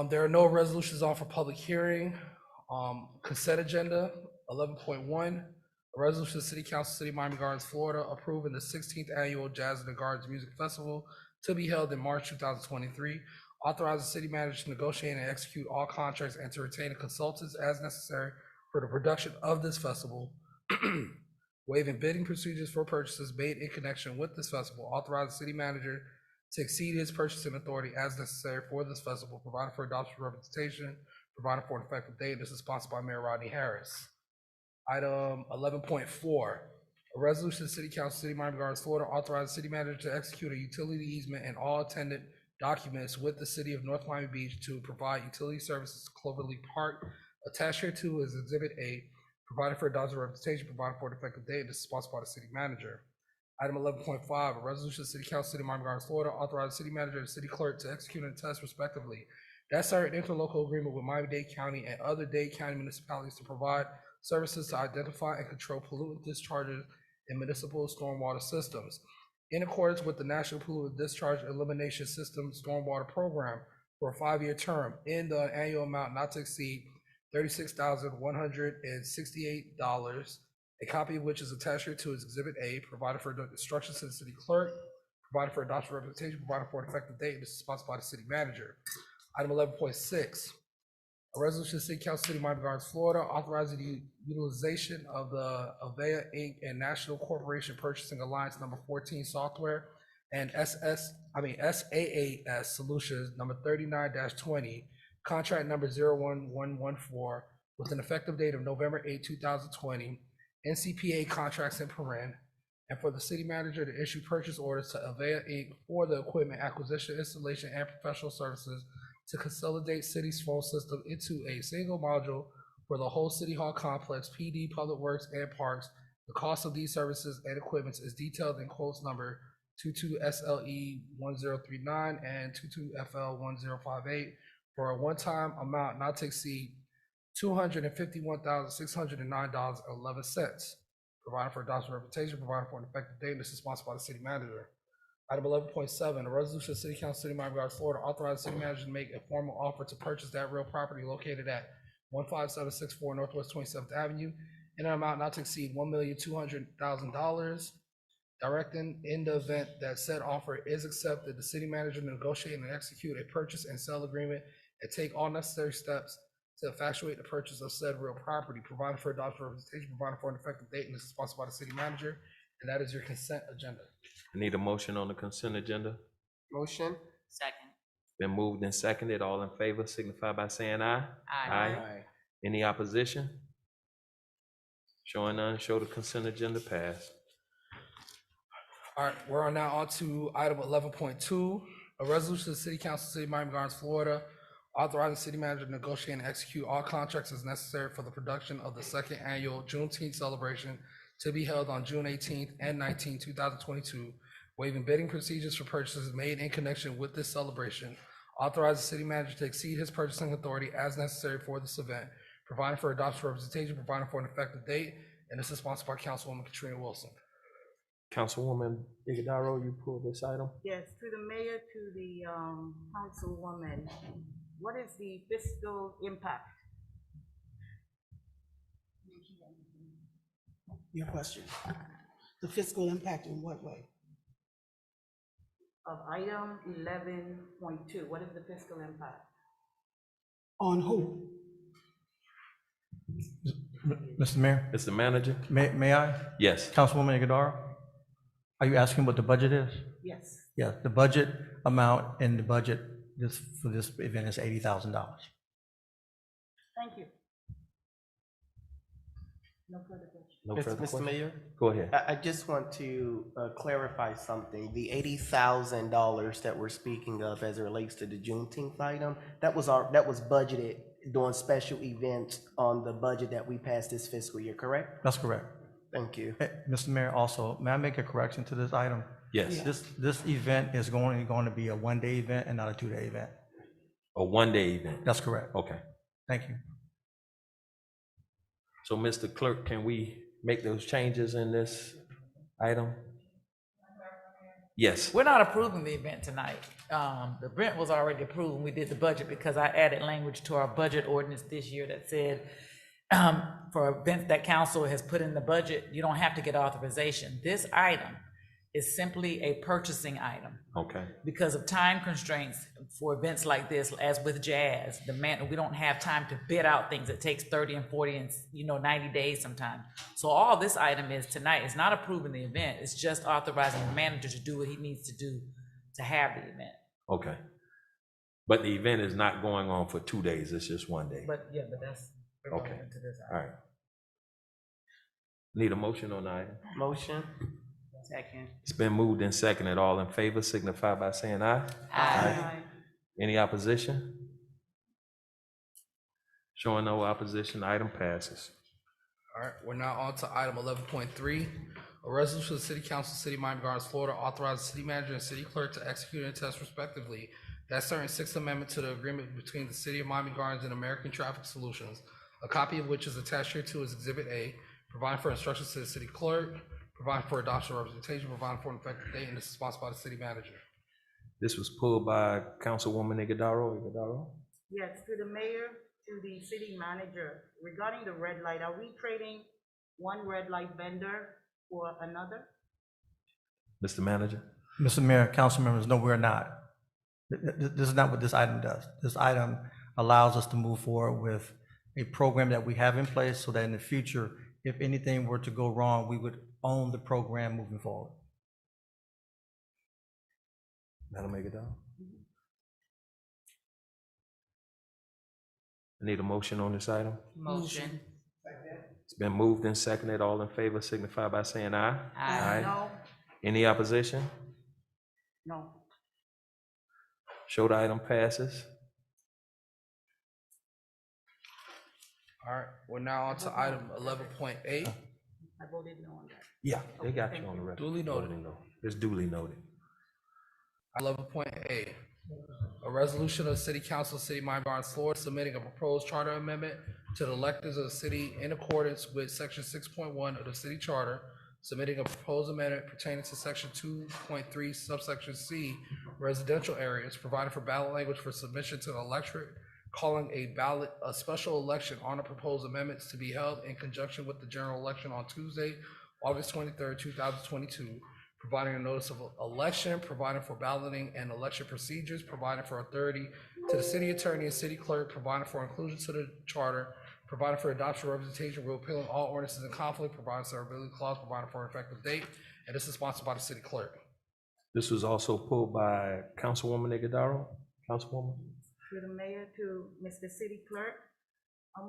There are no resolutions on for public hearing. Consent agenda, 11.1, a resolution of the City Council, City of Miami Gardens, Florida, approving the 16th Annual Jazz in the Gardens Music Festival to be held in March 2023. Authorize the city manager to negotiate and execute all contracts and to retain consultants as necessary for the production of this festival, waiving bidding procedures for purchases made in connection with this festival, authorize the city manager to exceed his purchasing authority as necessary for this festival, providing for adoption representation, providing for an effective date. This is sponsored by Mayor Rodney Harris. Item 11.4, a resolution of the City Council, City of Miami Gardens, Florida, authorizing the city manager to execute a utility easement and all attendant documents with the city of North Miami Beach to provide utility services to Cloverleaf Park. Attached here to is Exhibit A, providing for adoption representation, providing for an effective date. This is sponsored by the city manager. Item 11.5, a resolution of the City Council, City of Miami Gardens, Florida, authorizing the city manager and the city clerk to execute and attest respectively that certain interlocal agreement with Miami-Dade County and other Dade County municipalities to provide services to identify and control pollutant discharges in municipal stormwater systems in accordance with the National Pollutant Discharge Elimination System Stormwater Program for a 5-year term in the annual amount not to exceed $36,168, a copy of which is attached here to is Exhibit A, provided for instructions to the city clerk, provided for adoption representation, provided for an effective date. This is sponsored by the city manager. Item 11.6, a resolution of the City Council, City of Miami Gardens, Florida, authorizing the utilization of the Avea Inc. and National Corporation Purchasing Alliance number 14 software and SaaS Solutions number 39-20, contract number 01114, with an effective date of November 8, 2020, NCPA contracts in paren, and for the city manager to issue purchase orders to Avea Inc. for the equipment acquisition, installation, and professional services to consolidate city's phone system into a single module for the whole City Hall complex, PD, Public Works, and Parks. The cost of these services and equipment is detailed in quotes number 22SLE1039 and 22FL1058 for a one-time amount not to exceed $251,609.11. Providing for adoption representation, providing for an effective date. This is sponsored by the city manager. Item 11.7, a resolution of the City Council, City of Miami Gardens, Florida, authorizing the city manager to make a formal offer to purchase that real property located at 15764 Northwest 27th Avenue in an amount not to exceed $1,200,000. Directing in the event that said offer is accepted, the city manager to negotiate and execute a purchase and sale agreement and take all necessary steps to effectuate the purchase of said real property, providing for adoption representation, providing for an effective date, and this is sponsored by the city manager. And that is your consent agenda. I need a motion on the consent agenda. Motion. Second. Been moved and seconded. All in favor signify by saying aye. Aye. Any opposition? Showing none, show the consent agenda pass. All right, we're now on to item 11.2, a resolution of the City Council, City of Miami Gardens, Florida, authorizing the city manager to negotiate and execute all contracts as necessary for the production of the second annual Juneteenth celebration to be held on June 18th and 19th, 2022, waiving bidding procedures for purchases made in connection with this celebration, authorize the city manager to exceed his purchasing authority as necessary for this event, providing for adoption representation, providing for an effective date, and this is sponsored by Councilwoman Katrina Wilson. Councilwoman Igadaro, you pulled this item? Yes, to the mayor, to the councilwoman, what is the fiscal impact? Your question. The fiscal impact in what way? Of item 11.2, what is the fiscal impact? On who? Mr. Mayor, Mr. Manager? may I? Yes. Councilwoman Igadara, are you asking what the budget is? Yes. Yeah, the budget amount in the budget for this event is $80,000. Thank you. No further questions. No further Mr. questions? Mayor? Go ahead. I just want to clarify something. The $80,000 that we're speaking of as it relates to the Juneteenth item, that was budgeted during special events on the budget that we passed this fiscal year, correct? That's correct. Thank you. Mr. Mayor, also, may I make a correction to this item? Yes. This event is going to be a one-day event and not a two-day event. A one-day event? That's correct. Okay. Thank you. So, Mr. Clerk, can we make those changes in this item? Yes. We're not approving the event tonight. The event was already approved when we did the budget because I added language to our budget ordinance this year that said for events that council has put in the budget, you don't have to get authorization. This item It's simply a purchasing item. Okay, Because of time constraints for events like this, as with jazz, we don't have time to bid out things. It takes 30 and 40 and, 90 days sometimes. So all this item is tonight is not approving the event. It's just authorizing the manager to do what he needs to do to have the event. okay. But the event is not going on for 2 days, it's just 1 day. But that's Okay. relevant to this All item. right. Need a motion on the item? Motion. Second. It's been moved and seconded. All in favor signify by saying aye. Aye. Any opposition? Showing no opposition, item passes. All right, we're now on to item 11.3, a resolution of the City Council, City of Miami Gardens, Florida, authorizing the city manager and city clerk to execute and attest respectively that certain Sixth Amendment to the agreement between the City of Miami Gardens and American Traffic Solutions, a copy of which is attached here to as Exhibit A, providing for instructions to the city clerk, providing for adoption of representation, providing for an effective date, and this is sponsored by the city manager. This was pulled by Councilwoman Iguodaro. Yes, to the mayor, to the city manager, regarding the red light, are we trading one red light vendor for another? Mr. Manager? Mr. Mayor, council members, no, we're not. This is not what this item does. This item allows us to move forward with a program that we have in place so that in the future, if anything were to go wrong, we would own the program moving forward. Madam Iguodaro? I need a motion on this item. Motion. It's been moved and seconded. All in favor signify by saying aye. Aye. No, Any opposition? no. Show the item passes. All right, we're now on to item 11.8. I voted no on that. Yeah, they got thank you on the record. Duly noted. It's duly noted. 11.8, a resolution of the City Council, City of Miami Gardens, Florida, submitting a proposed charter amendment to the electors of the city in accordance with section 6.1 of the city charter, submitting a proposed amendment pertaining to section 2.3 subsection C, residential areas, providing for ballot language for submission to the electorate, calling a special election on the proposed amendments to be held in conjunction with the general election on Tuesday, August 23rd, 2022, providing a notice of election, providing for balloting and election procedures, providing for authority to the city attorney and city clerk, providing for inclusion to the charter, providing for adoption representation, repealing all ordinances in conflict, providing severability clause, providing for an effective date, and this is sponsored by the city clerk. This was also pulled by Councilwoman Iguodaro. Councilwoman? To the mayor, to Mr. City Clerk,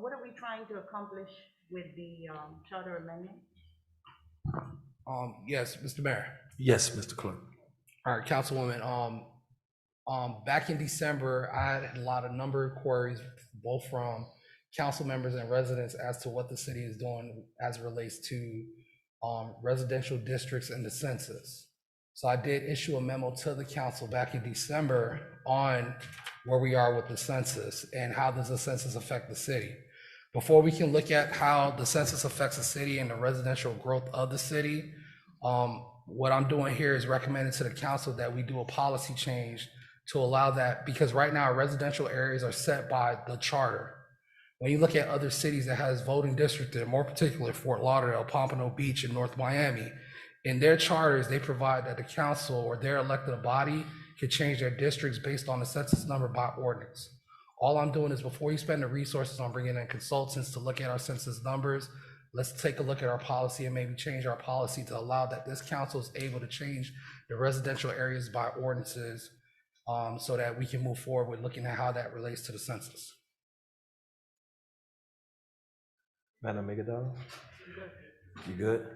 what are we trying to accomplish with the charter amendment? Yes, Mr. Mayor. Yes, Mr. Clerk. All right, Councilwoman, back in December, I had a lot of number of queries, both from council members and residents as to what the city is doing as it relates to residential districts and the census. So I did issue a memo to the council back in December on where we are with the census and how does the census affect the city. Before we can look at how the census affects the city and the residential growth of the city, what I'm doing here is recommending to the council that we do a policy change to allow that, because right now our residential areas are set by the charter. When you look at other cities that has voting districts, and more particularly Fort Lauderdale, Pompano Beach, and North Miami, in their charters, they provide that the council or their elected body can change their districts based on the census number by ordinance. All I'm doing is, before you spend the resources on bringing in consultants to look at our census numbers, let's take a look at our policy and maybe change our policy to allow that this council is able to change the residential areas by ordinances, so that we can move forward with looking at how that relates to the census. Madam Iguodaro? You good?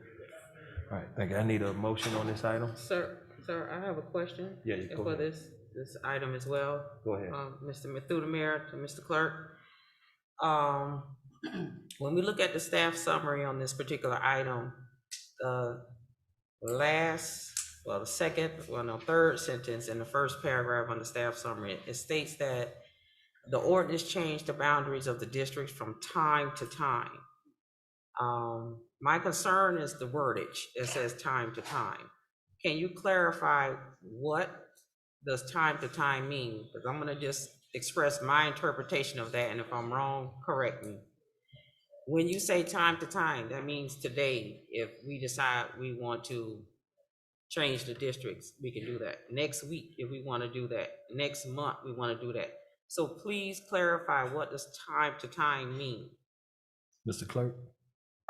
All right, thank you. I need a motion on this item. Sir, I have a question. Yeah, you go for ahead. this item as well. Go ahead. Through the mayor to Mr. Clerk. When we look at the staff summary on this particular item, third sentence in the first paragraph on the staff summary, it states that the ordinance changed the boundaries of the districts from time to time. My concern is the wordage. It says time to time. Can you clarify what does time to time mean? Because I'm gonna just express my interpretation of that, and if I'm wrong, correct me. When you say time to time, that means today, if we decide we want to change the districts, we can do that. Next week, if we want to do that. Next month, we want to do that. So please clarify, what does time to time mean? Mr. Clerk.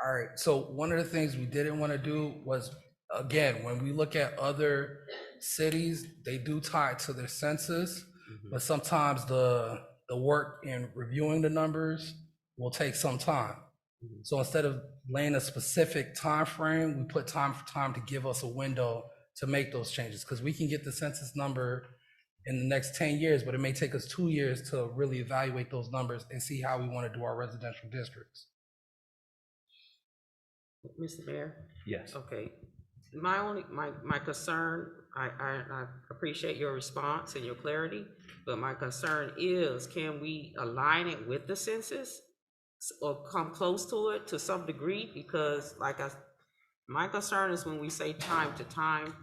All right, so one of the things we didn't want to do was, again, when we look at other cities, they do tie it to their census, but sometimes the work in reviewing the numbers will take some time. So instead of laying a specific time frame, we put time for time to give us a window to make those changes, because we can get the census number in the next 10 years, but it may take us 2 years to really evaluate those numbers and see how we want to do our residential districts. Mr. Mayor? Yes. Okay. My concern, I appreciate your response and your clarity, but my concern is, can we align it with the census or come close to it to some degree? Because my concern is when we say time to time,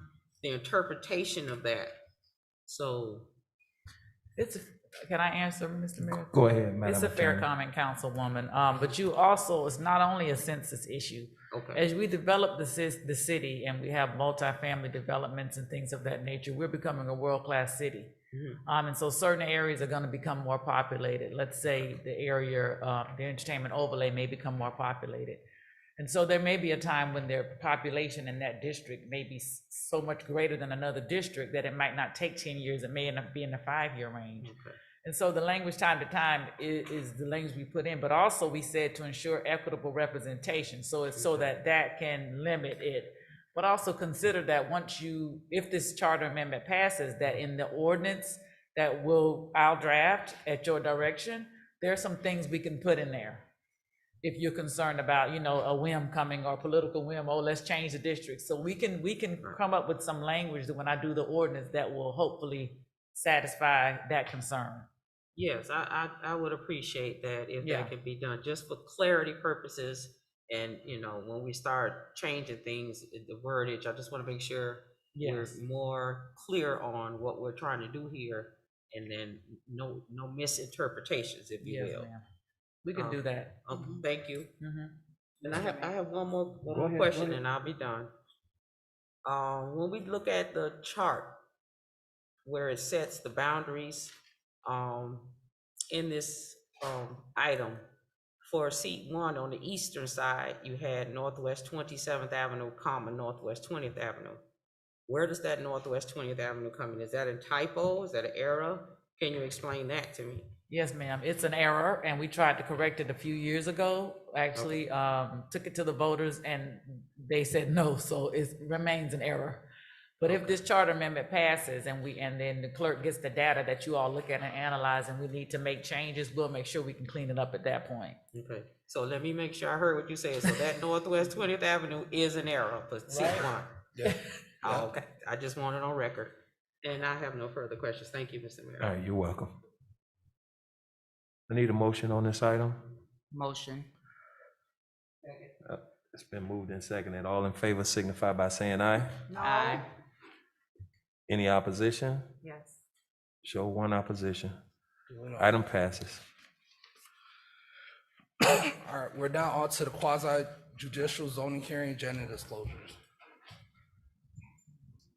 the interpretation of that. So. Can I answer, Mr. Mayor? Go ahead, Madam It's a fair Attorney. comment, Councilwoman. But you also, it's not only a census issue. Okay. As we develop the city and we have multifamily developments and things of that nature, we're becoming a world-class city. And so certain areas are gonna become more populated. Let's say the area, the entertainment overlay may become more populated. And so there may be a time when their population in that district may be so much greater than another district that it might not take 10 years, it may end up being a 5-year range. Okay. And so the language time to time is the language we put in, but also we said to ensure equitable representation. So it's so that can limit it. But also consider that if this charter amendment passes, that in the ordinance that I'll draft at your direction, there are some things we can put in there. If you're concerned about, a whim coming or political whim, let's change the district. So we can come up with some language that when I do the ordinance that will hopefully satisfy that concern. Yes, I would appreciate that if that could be done, just for clarity purposes. And, when we start changing things, the wordage, I just want to make sure we're more clear on what we're trying to do here, and then no misinterpretations, if you will. Ma'am. We can do that. Okay, thank you. And I have one more ahead, question, go ahead. and I'll be done. When we look at the chart where it sets the boundaries, in this item, for seat 1 on the eastern side, you had Northwest 27th Avenue, Northwest 20th Avenue. Where does that Northwest 20th Avenue come in? Is that a typo? Is that an error? Can you explain that to me? Yes, ma'am. It's an error, and we tried to correct it a few years ago. Actually, took it to the voters, and they said no, so it remains an error. But if this charter amendment passes and then the clerk gets the data that you all look at and analyze, and we need to make changes, we'll make sure we can clean it up at that point. Okay, so let me make sure I heard what you said. So that Northwest 20th Avenue is an error for seat 1. Yeah. Oh, okay, I just want it on record. And I have no further questions. Thank you, Mr. Mayor. All right, you're welcome. I need a motion on this item. Motion. It's been moved and seconded. All in favor signify by saying aye. Aye. Any opposition? Yes. Show one opposition. Item passes. All right, we're now on to the quasi judicial zoning hearing agenda disclosures.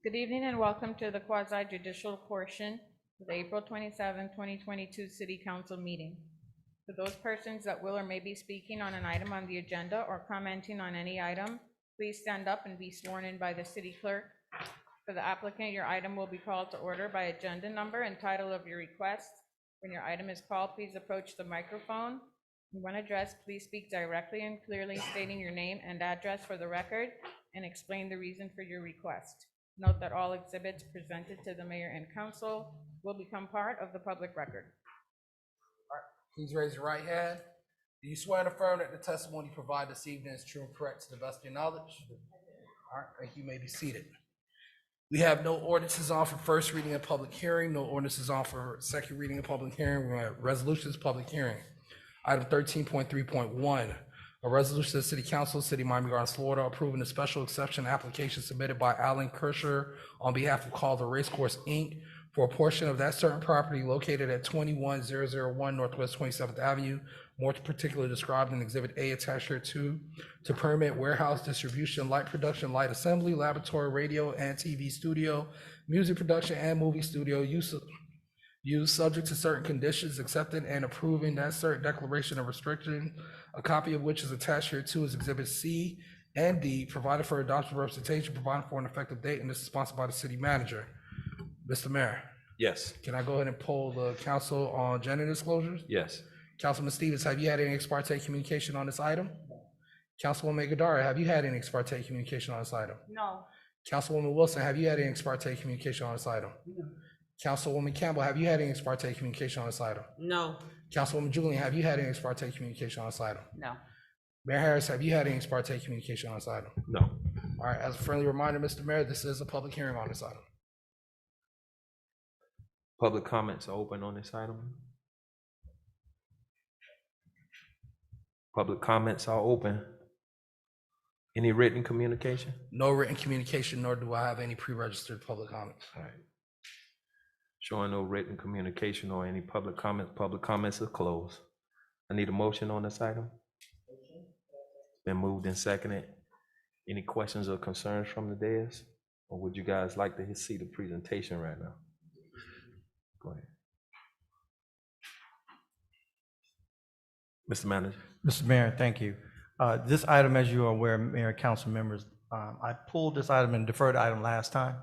Good evening and welcome to the quasi judicial portion of the April 27, 2022 City Council meeting. For those persons that will or may be speaking on an item on the agenda or commenting on any item, please stand up and be sworn in by the city clerk. For the applicant, your item will be called to order by agenda number and title of your request. When your item is called, please approach the microphone. When addressed, please speak directly and clearly, stating your name and address for the record, and explain the reason for your request. Note that all exhibits presented to the mayor and council will become part of the public record. All right, please raise your right hand. Do you swear and affirm that the testimony you provide this evening is true and correct to the best of your knowledge? All right, thank you. You may be seated. We have no ordinances on for first reading and public hearing, no ordinances on for second reading and public hearing. We have resolutions, public hearing. Item 13.3.1, a resolution of the City Council, City of Miami Gardens, Florida, approving a special exception application submitted by Alan Kirscher on behalf of Calder Racecourse, Inc. for a portion of that certain property located at 21001 Northwest 27th Avenue, more particularly described in Exhibit A attached here to permit warehouse distribution, light production, light assembly, laboratory, radio and TV studio, music production and movie studio use subject to certain conditions, accepting and approving that certain declaration of restriction, a copy of which is attached here to is Exhibit C and D, provided for adoption representation, provided for an effective date, and this is sponsored by the city manager. Mr. Mayor, Yes. can I go ahead and poll the council on gender disclosures? Yes. Councilman Stevens, have you had any ex parte communication on this item? Councilwoman Gadara, have you had any ex parte communication on this item? No. Councilwoman Wilson, have you had any ex parte communication on this item? Councilwoman Campbell, have you had any ex parte communication on this item? No. Councilwoman Julian, have you had any ex parte communication on this item? No. Mayor Harris, have you had any ex parte communication on this item? No. All right, as a friendly reminder, Mr. Mayor, this is a public hearing on this item. Public comments are open on this item. Public comments are open. Any written communication? No written communication, nor do I have any pre-registered public comments. All right. Showing no written communication or any public comments are closed. I need a motion on this item. Been moved and seconded. Any questions or concerns from the dais? Or would you guys like to see the presentation right now? Go ahead. Mr. Manager. Mr. Mayor, thank you. This item, as you are aware, Mayor and council members, I pulled this item and deferred the item last time.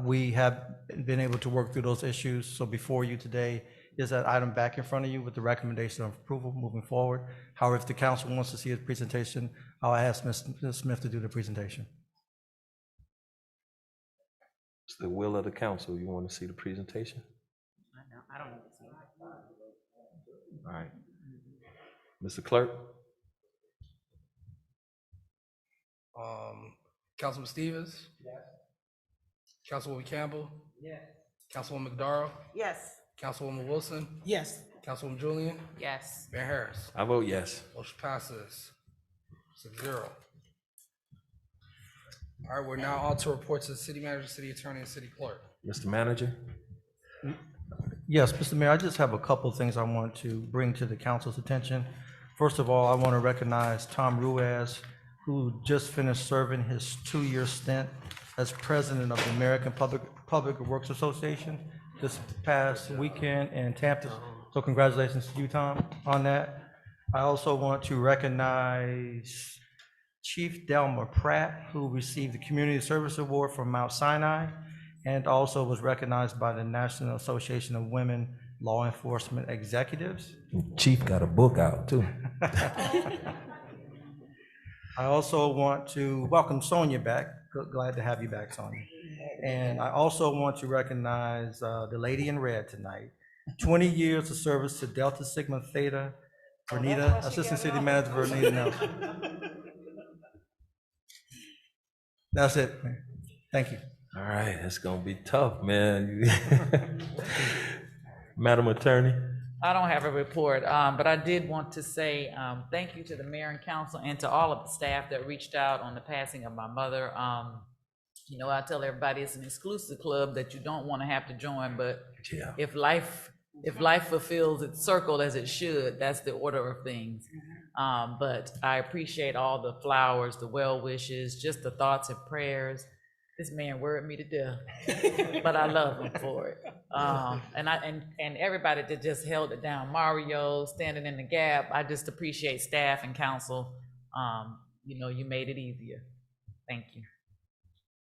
We have been able to work through those issues. So before you today is that item back in front of you with the recommendation of approval moving forward. However, if the council wants to see a presentation, I'll ask Ms. Smith to do the presentation. It's the will of the council. You want to see the presentation? I don't need to see it. All right. Mr. Clerk? Councilman Stevens? Yes. Councilwoman Campbell? Yes. Councilwoman McDarrell? Yes. Councilwoman Wilson? Yes. Councilwoman Julian? Yes. Mayor Harris? I vote yes. Motion passes 6-0. All right, we're now on to reports to the city manager, city attorney, and city clerk. Mr. Manager? Yes, Mr. Mayor, I just have a couple of things I want to bring to the council's attention. First of all, I want to recognize Tom Ruiz, who just finished serving his 2-year stint as president of the American Public Works Association this past weekend in Tampa. So congratulations to you, Tom, on that. I also want to recognize Chief Delma Pratt, who received the Community Service Award from Mount Sinai and also was recognized by the National Association of Women Law Enforcement Executives. Chief got a book out too. I also want to welcome Sonia back. Glad to have you back, Sonia. And I also want to recognize the lady in red tonight. 20 years of service to Delta Sigma Theta, Vernita, Assistant City Manager Vernita Nelson. That's it. Thank you. All right, it's gonna be tough, man. Madam Attorney. I don't have a report, but I did want to say thank you to the mayor and council and to all of the staff that reached out on the passing of my mother. You know, I tell everybody it's an exclusive club that you don't want to have to join, but yeah. if life fulfills its circle as it should, that's the order of things. But I appreciate all the flowers, the well wishes, just the thoughts and prayers. This man worried me to death, but I love him for it. And everybody that just held it down, Mario standing in the gap. I just appreciate staff and council. You know, you made it easier. Thank you.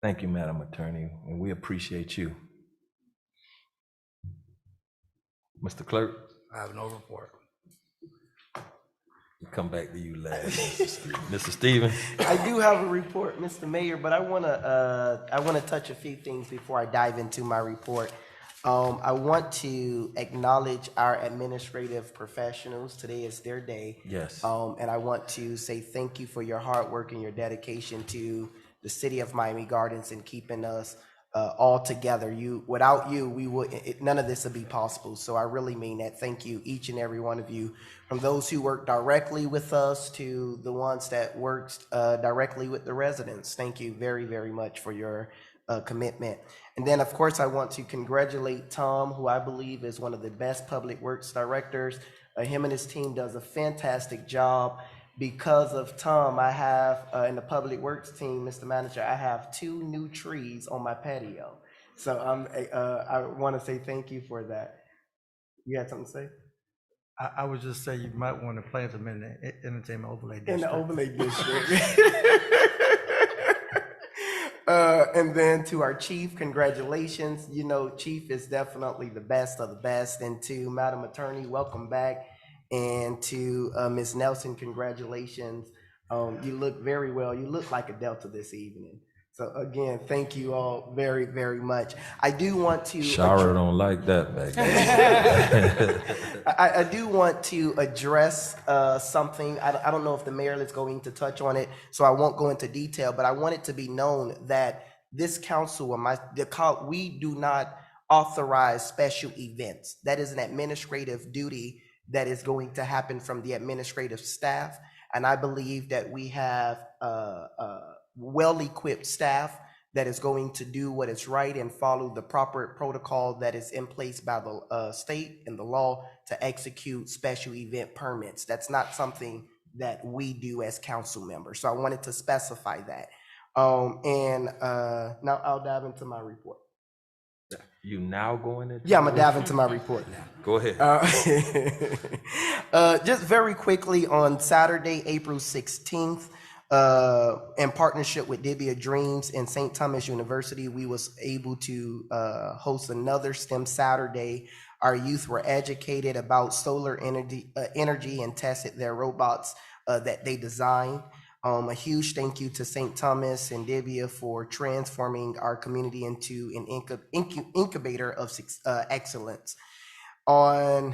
Thank you, Madam Attorney, and we appreciate you. Mr. Clerk? I have no report. We'll come back to you last. Mr. Stevens? I do have a report, Mr. Mayor, but I wanna touch a few things before I dive into my report. I want to acknowledge our administrative professionals. Today is their day. Yes. And I want to say thank you for your hard work and your dedication to the city of Miami Gardens and keeping us all together. Without you, none of this would be possible. So I really mean that. Thank you, each and every one of you, from those who work directly with us to the ones that worked directly with the residents. Thank you very, very much for your commitment. And then, of course, I want to congratulate Tom, who I believe is one of the best public works directors Him and his team does a fantastic job. Because of Tom, I have, in the Public Works team, Mr. Manager, I have 2 new trees on my patio. So I want to say thank you for that. You had something to say? I would just say you might want to plant them in the entertainment overlay district. In the overlay district. And then to our chief, congratulations. You know, chief is definitely the best of the best. And to Madam Attorney, welcome back. And to Ms. Nelson, congratulations. You look very well. You look like a Delta this evening. So again, thank you all very, very much. I do want to. Shara don't like that back there. I do want to address something. I don't know if the mayor is going to touch on it, so I won't go into detail, but I want it to be known that this council, we do not authorize special events. That is an administrative duty that is going to happen from the administrative staff. And I believe that we have well-equipped staff that is going to do what is right and follow the proper protocol that is in place by the state and the law to execute special event permits. That's not something that we do as council members. So I wanted to specify that. Now I'll dive into my report. You now going into? Yeah, I'm gonna dive into my report now. Go ahead. Just very quickly, on Saturday, April 16th, in partnership with Dibia Dreams and St. Thomas University, we was able to host another STEM Saturday. Our youth were educated about solar energy and tested their robots that they designed. A huge thank you to St. Thomas and Dibia for transforming our community into an incubator of excellence. On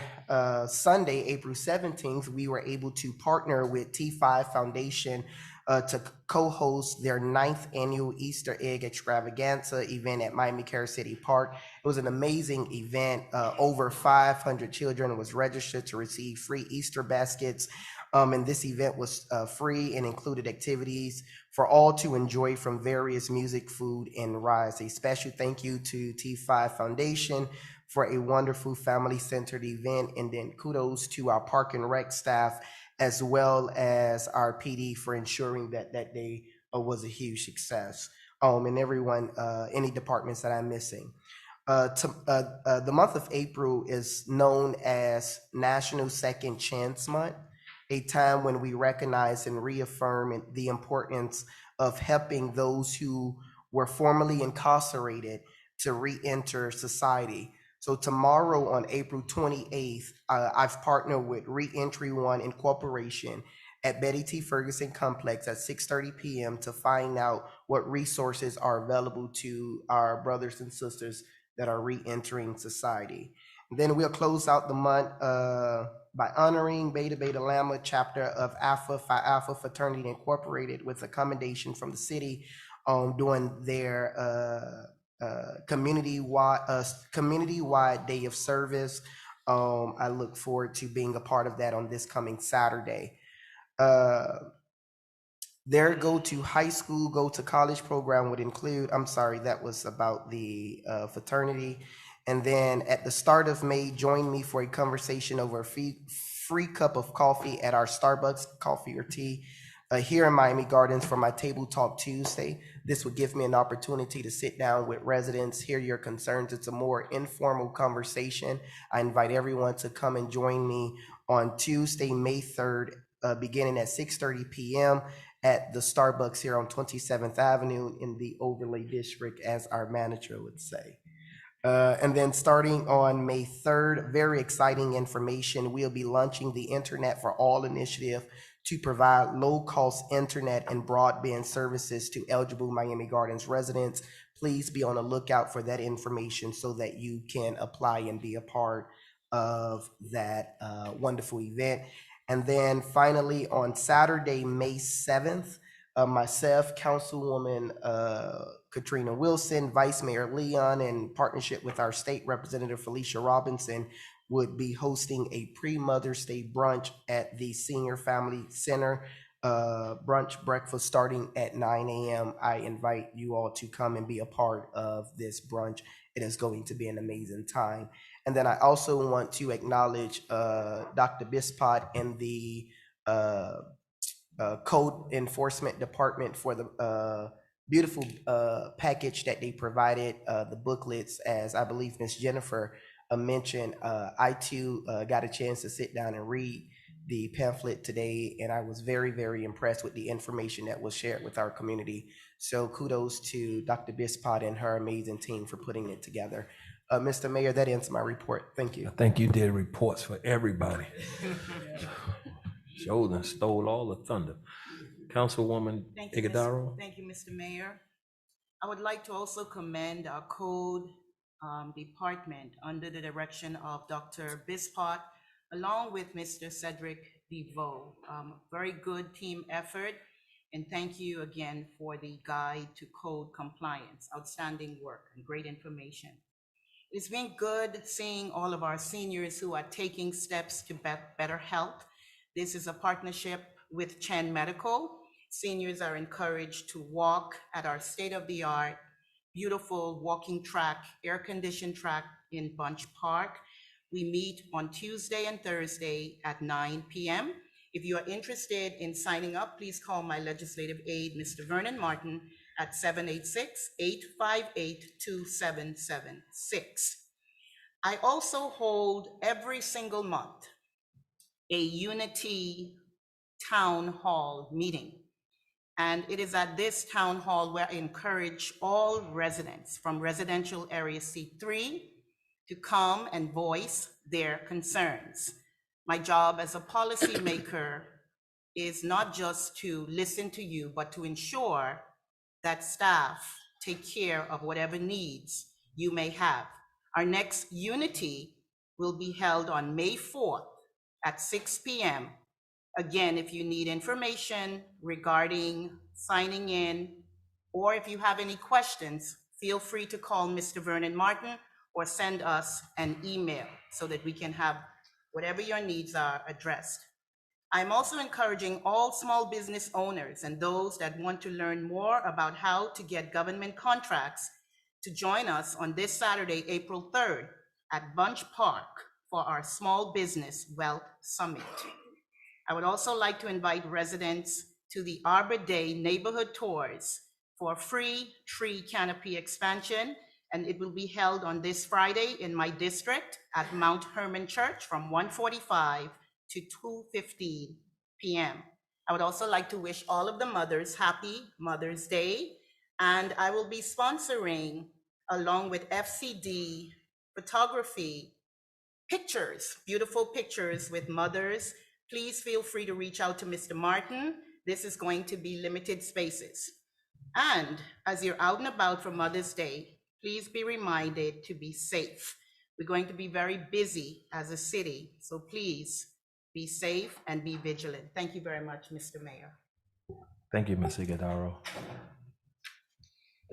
Sunday, April 17th, we were able to partner with T5 Foundation to co-host their 9th annual Easter egg extravaganza event at Miami Care City Park. It was an amazing event. Over 500 children was registered to receive free Easter baskets. And this event was free and included activities for all to enjoy, from various music, food, and rides. A special thank you to T5 Foundation for a wonderful family-centered event, and then kudos to our Park and Rec staff as well as our PD for ensuring that that day was a huge success. And everyone, any departments that I'm missing. The month of April is known as National Second Chance Month, a time when we recognize and reaffirm the importance of helping those who were formerly incarcerated to re-enter society. So tomorrow on April 28th, I've partnered with Reentry One Incorporation at Betty T. Ferguson Complex at 6:30 p.m. to find out what resources are available to our brothers and sisters that are re-entering society. And then we'll close out the month by honoring Beta Beta Lambda chapter of Alpha Phi Alpha Fraternity Incorporated with a commendation from the city on doing their community-wide day of service. I look forward to being a part of that on this coming Saturday. Their go to high school, go to college program would include, I'm sorry, that was about the fraternity. And then at the start of May, join me for a conversation over a free cup of coffee at our Starbucks coffee or tea here in Miami Gardens for my Table Talk Tuesday. This would give me an opportunity to sit down with residents, hear your concerns. It's a more informal conversation. I invite everyone to come and join me on Tuesday, May 3rd, beginning at 6:30 p.m. at the Starbucks here on 27th Avenue in the Overlay District, as our manager would say. And then starting on May 3rd, very exciting information. We'll be launching the Internet for All initiative to provide low-cost internet and broadband services to eligible Miami Gardens residents. Please be on the lookout for that information so that you can apply and be a part of that wonderful event. And then finally, on Saturday, May 7th, myself, Councilwoman Katrina Wilson, Vice Mayor Leon, in partnership with our State Representative Felicia Robinson, would be hosting a pre-Mother's Day brunch at the Senior Family Center brunch breakfast starting at 9 a.m. I invite you all to come and be a part of this brunch. It is going to be an amazing time. And then I also want to acknowledge Dr. Bispot and the Code Enforcement Department for the beautiful package that they provided, the booklets, as I believe Miss Jennifer mentioned. I too got a chance to sit down and read the pamphlet today, and I was very, very impressed with the information that was shared with our community. So kudos to Dr. Bispot and her amazing team for putting it together. Mr. Mayor, that ends my report. Thank you. I think you did reports for everybody. Showed and stole all the thunder. Councilwoman Iguodaro. Thank you, Mr. Mayor. I would like to also commend our code department under the direction of Dr. Bispot, along with Mr. Cedric DeVoe. Very good team effort, and thank you again for the guide to code compliance. Outstanding work and great information. It's been good seeing all of our seniors who are taking steps to better health. This is a partnership with Chen Medical. Seniors are encouraged to walk at our state-of-the-art, beautiful walking track, air-conditioned track in Bunch Park. We meet on Tuesday and Thursday at 9 p.m. If you are interested in signing up, please call my legislative aide, Mr. Vernon Martin, at 786-858-2776. I also hold every single month a Unity Town Hall meeting. And it is at this town hall where I encourage all residents from residential area C3 to come and voice their concerns. My job as a policymaker is not just to listen to you, but to ensure that staff take care of whatever needs you may have. Our next Unity will be held on May 4th at 6 p.m. Again, if you need information regarding signing in, or if you have any questions, feel free to call Mr. Vernon Martin or send us an email so that we can have whatever your needs are addressed. I'm also encouraging all small business owners and those that want to learn more about how to get government contracts to join us on this Saturday, April 3rd at Bunch Park for our Small Business Wealth Summit. I would also like to invite residents to the Arbor Day neighborhood tours for free tree canopy expansion, and it will be held on this Friday in my district at Mount Hermon Church from 1:45 to 2:15 p.m. I would also like to wish all of the mothers happy Mother's Day, and I will be sponsoring, along with FCD Photography, pictures, beautiful pictures with mothers. Please feel free to reach out to Mr. Martin. This is going to be limited spaces. And as you're out and about for Mother's Day, please be reminded to be safe. We're going to be very busy as a city, so please be safe and be vigilant. Thank you very much, Mr. Mayor. Thank you, Ms. Iguodaro.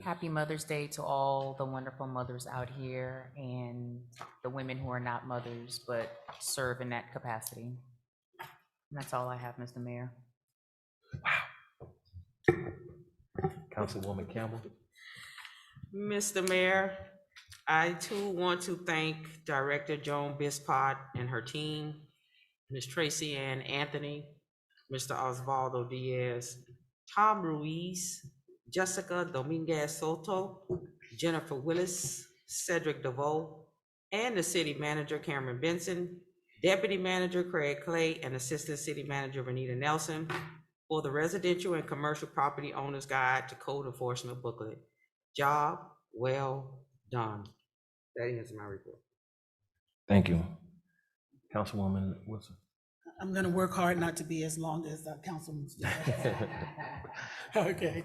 Happy Mother's Day to all the wonderful mothers out here and the women who are not mothers but serve in that capacity. And that's all I have, Mr. Mayor. Councilwoman Campbell. Mr. Mayor, I too want to thank Director Joan Bispot and her team, Ms. Tracy Ann Anthony, Mr. Osvaldo Diaz, Tom Ruiz, Jessica Dominguez Soto, Jennifer Willis, Cedric DeVoe, and the City Manager Cameron Benson, Deputy Manager Craig Clay, and Assistant City Manager Renita Nelson for the Residential and Commercial Property Owner's Guide to Code Enforcement booklet. Job well done. That ends my report. Thank you. Councilwoman Wilson. I'm going to work hard not to be as long as Councilman Stevens. Okay,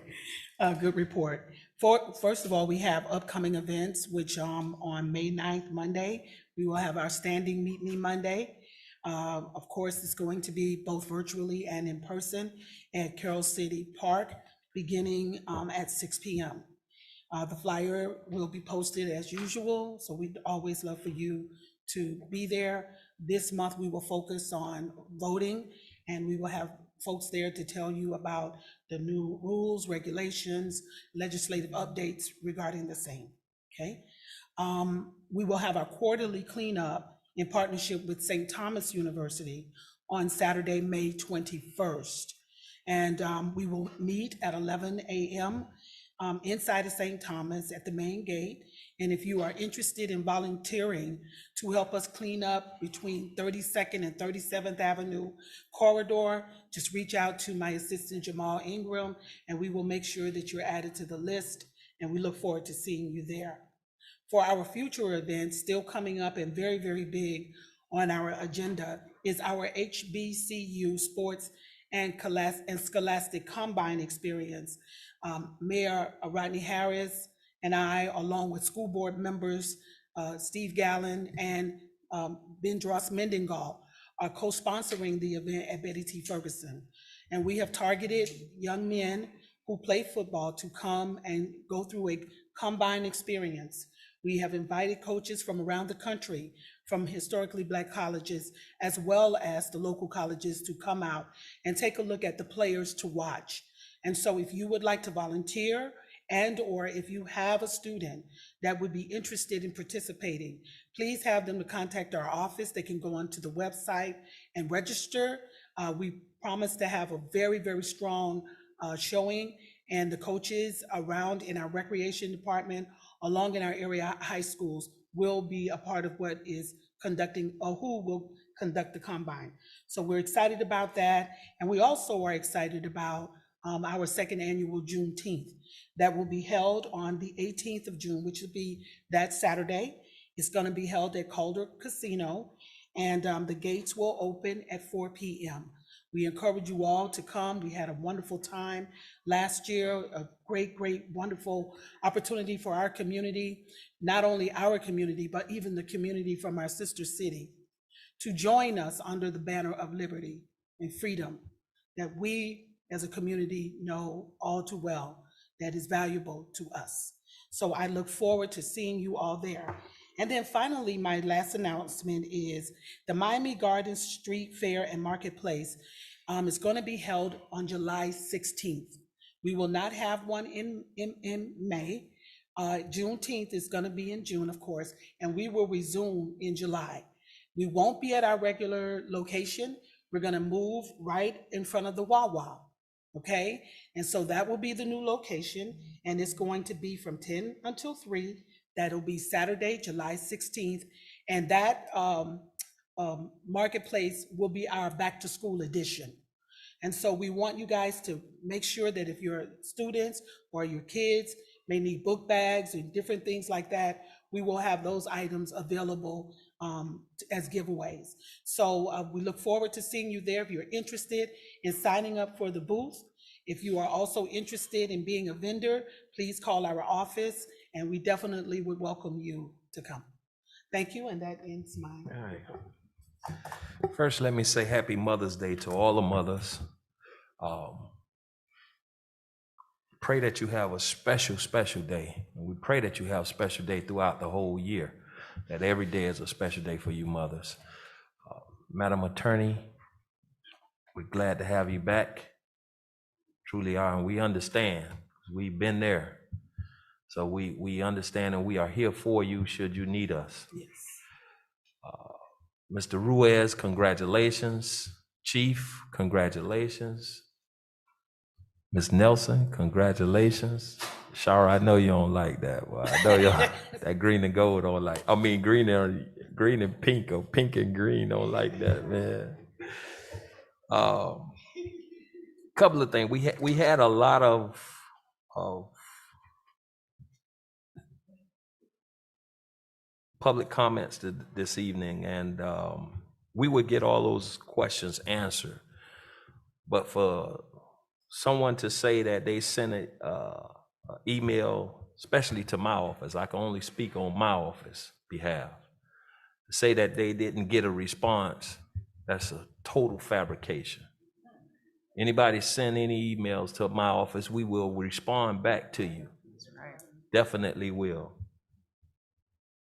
good report. First of all, we have upcoming events, which on May 9th, Monday, we will have our standing Meet Me Monday. Of course, it's going to be both virtually and in person at Carroll City Park, beginning at 6 p.m. The flyer will be posted as usual, so we'd always love for you to be there. This month, we will focus on voting, and we will have folks there to tell you about the new rules, regulations, legislative updates regarding the same, okay? We will have our quarterly cleanup in partnership with St. Thomas University on Saturday, May 21st. And we will meet at 11 a.m. Inside of St. Thomas at the main gate. And if you are interested in volunteering to help us clean up between 32nd and 37th Avenue corridor, just reach out to my assistant Jamal Ingram, and we will make sure that you're added to the list. And we look forward to seeing you there. For our future events, still coming up and very, very big on our agenda is our HBCU Sports and Scholastic Combine experience. Mayor Rodney Harris and I, along with school board members, Steve Gallen and Ben Dross Mendengal, are co-sponsoring the event at Betty T. Ferguson. And we have targeted young men who play football to come and go through a combine experience. We have invited coaches from around the country, from historically Black colleges, as well as the local colleges, to come out and take a look at the players to watch. And so if you would like to volunteer, and or if you have a student that would be interested in participating, please have them to contact our office. They can go onto the website and register. We promise to have a very, very strong showing, and the coaches around in our recreation department, along in our area high schools, will be a part of what is conducting, or who will conduct the combine. So we're excited about that. And we also are excited about our second annual Juneteenth that will be held on the 18th of June, which will be that Saturday. It's gonna be held at Calder Casino, and the gates will open at 4 p.m. We encourage you all to come. We had a wonderful time last year, a great, wonderful opportunity for our community, not only our community, but even the community from our sister city, to join us under the banner of liberty and freedom that we as a community know all too well that is valuable to us. So I look forward to seeing you all there. And then finally, my last announcement is the Miami Gardens Street Fair and Marketplace is going to be held on July 16th. We will not have one in May. Juneteenth is going to be in June, of course, and we will resume in July. We won't be at our regular location. We're going to move right in front of the Wawa, okay? And so that will be the new location, and it's going to be from 10 until 3. That'll be Saturday, July 16th. And that marketplace will be our back to school edition. And so we want you guys to make sure that if your students or your kids may need book bags and different things like that, we will have those items available as giveaways. So we look forward to seeing you there. If you're interested in signing up for the booth, if you are also interested in being a vendor, please call our office, and we definitely would welcome you to come. Thank you, and that ends my. All right. First, let me say Happy Mother's Day to all the mothers. Pray that you have a special, special day. And we pray that you have a special day throughout the whole year, that every day is a special day for you mothers. Madam Attorney, we're glad to have you back. Truly are, and we understand. We've been there. So we understand, and we are here for you should you need us. Yes. Mr. Ruiz, congratulations. Chief, congratulations. Ms. Nelson, congratulations. Shara, I know you don't like that. Well, I know you that green and gold don't like. I mean, green and pink, or pink and green don't like that, man. Couple of things. We had a lot of public comments this evening, and we would get all those questions answered. But for someone to say that they sent an email, especially to my office, I can only speak on my office behalf, to say that they didn't get a response, that's a total fabrication. Anybody send any emails to my office, we will respond back to you. Definitely will.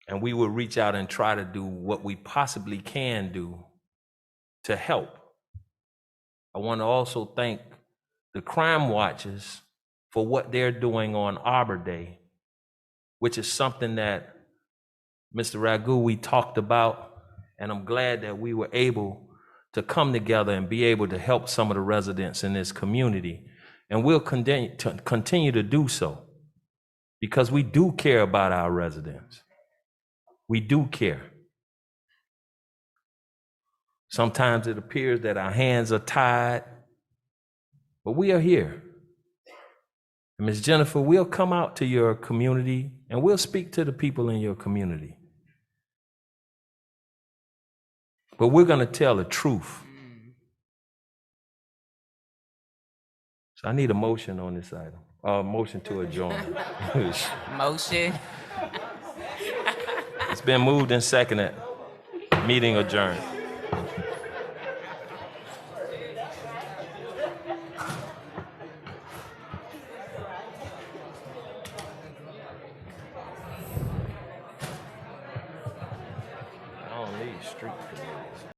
And we will reach out and try to do what we possibly can do to help. I want to also thank the Crime Watchers for what they're doing on Arbor Day, which is something that Mr. Ragu, we talked about, and I'm glad that we were able to come together and be able to help some of the residents in this community. And we'll continue to do so because we do care about our residents. We do care. Sometimes it appears that our hands are tied, but we are here. And Ms. Jennifer, we'll come out to your community and we'll speak to the people in your community. But we're going to tell the truth. So I need a motion on this item. Motion to adjourn. Motion. It's been moved and seconded. Meeting adjourned.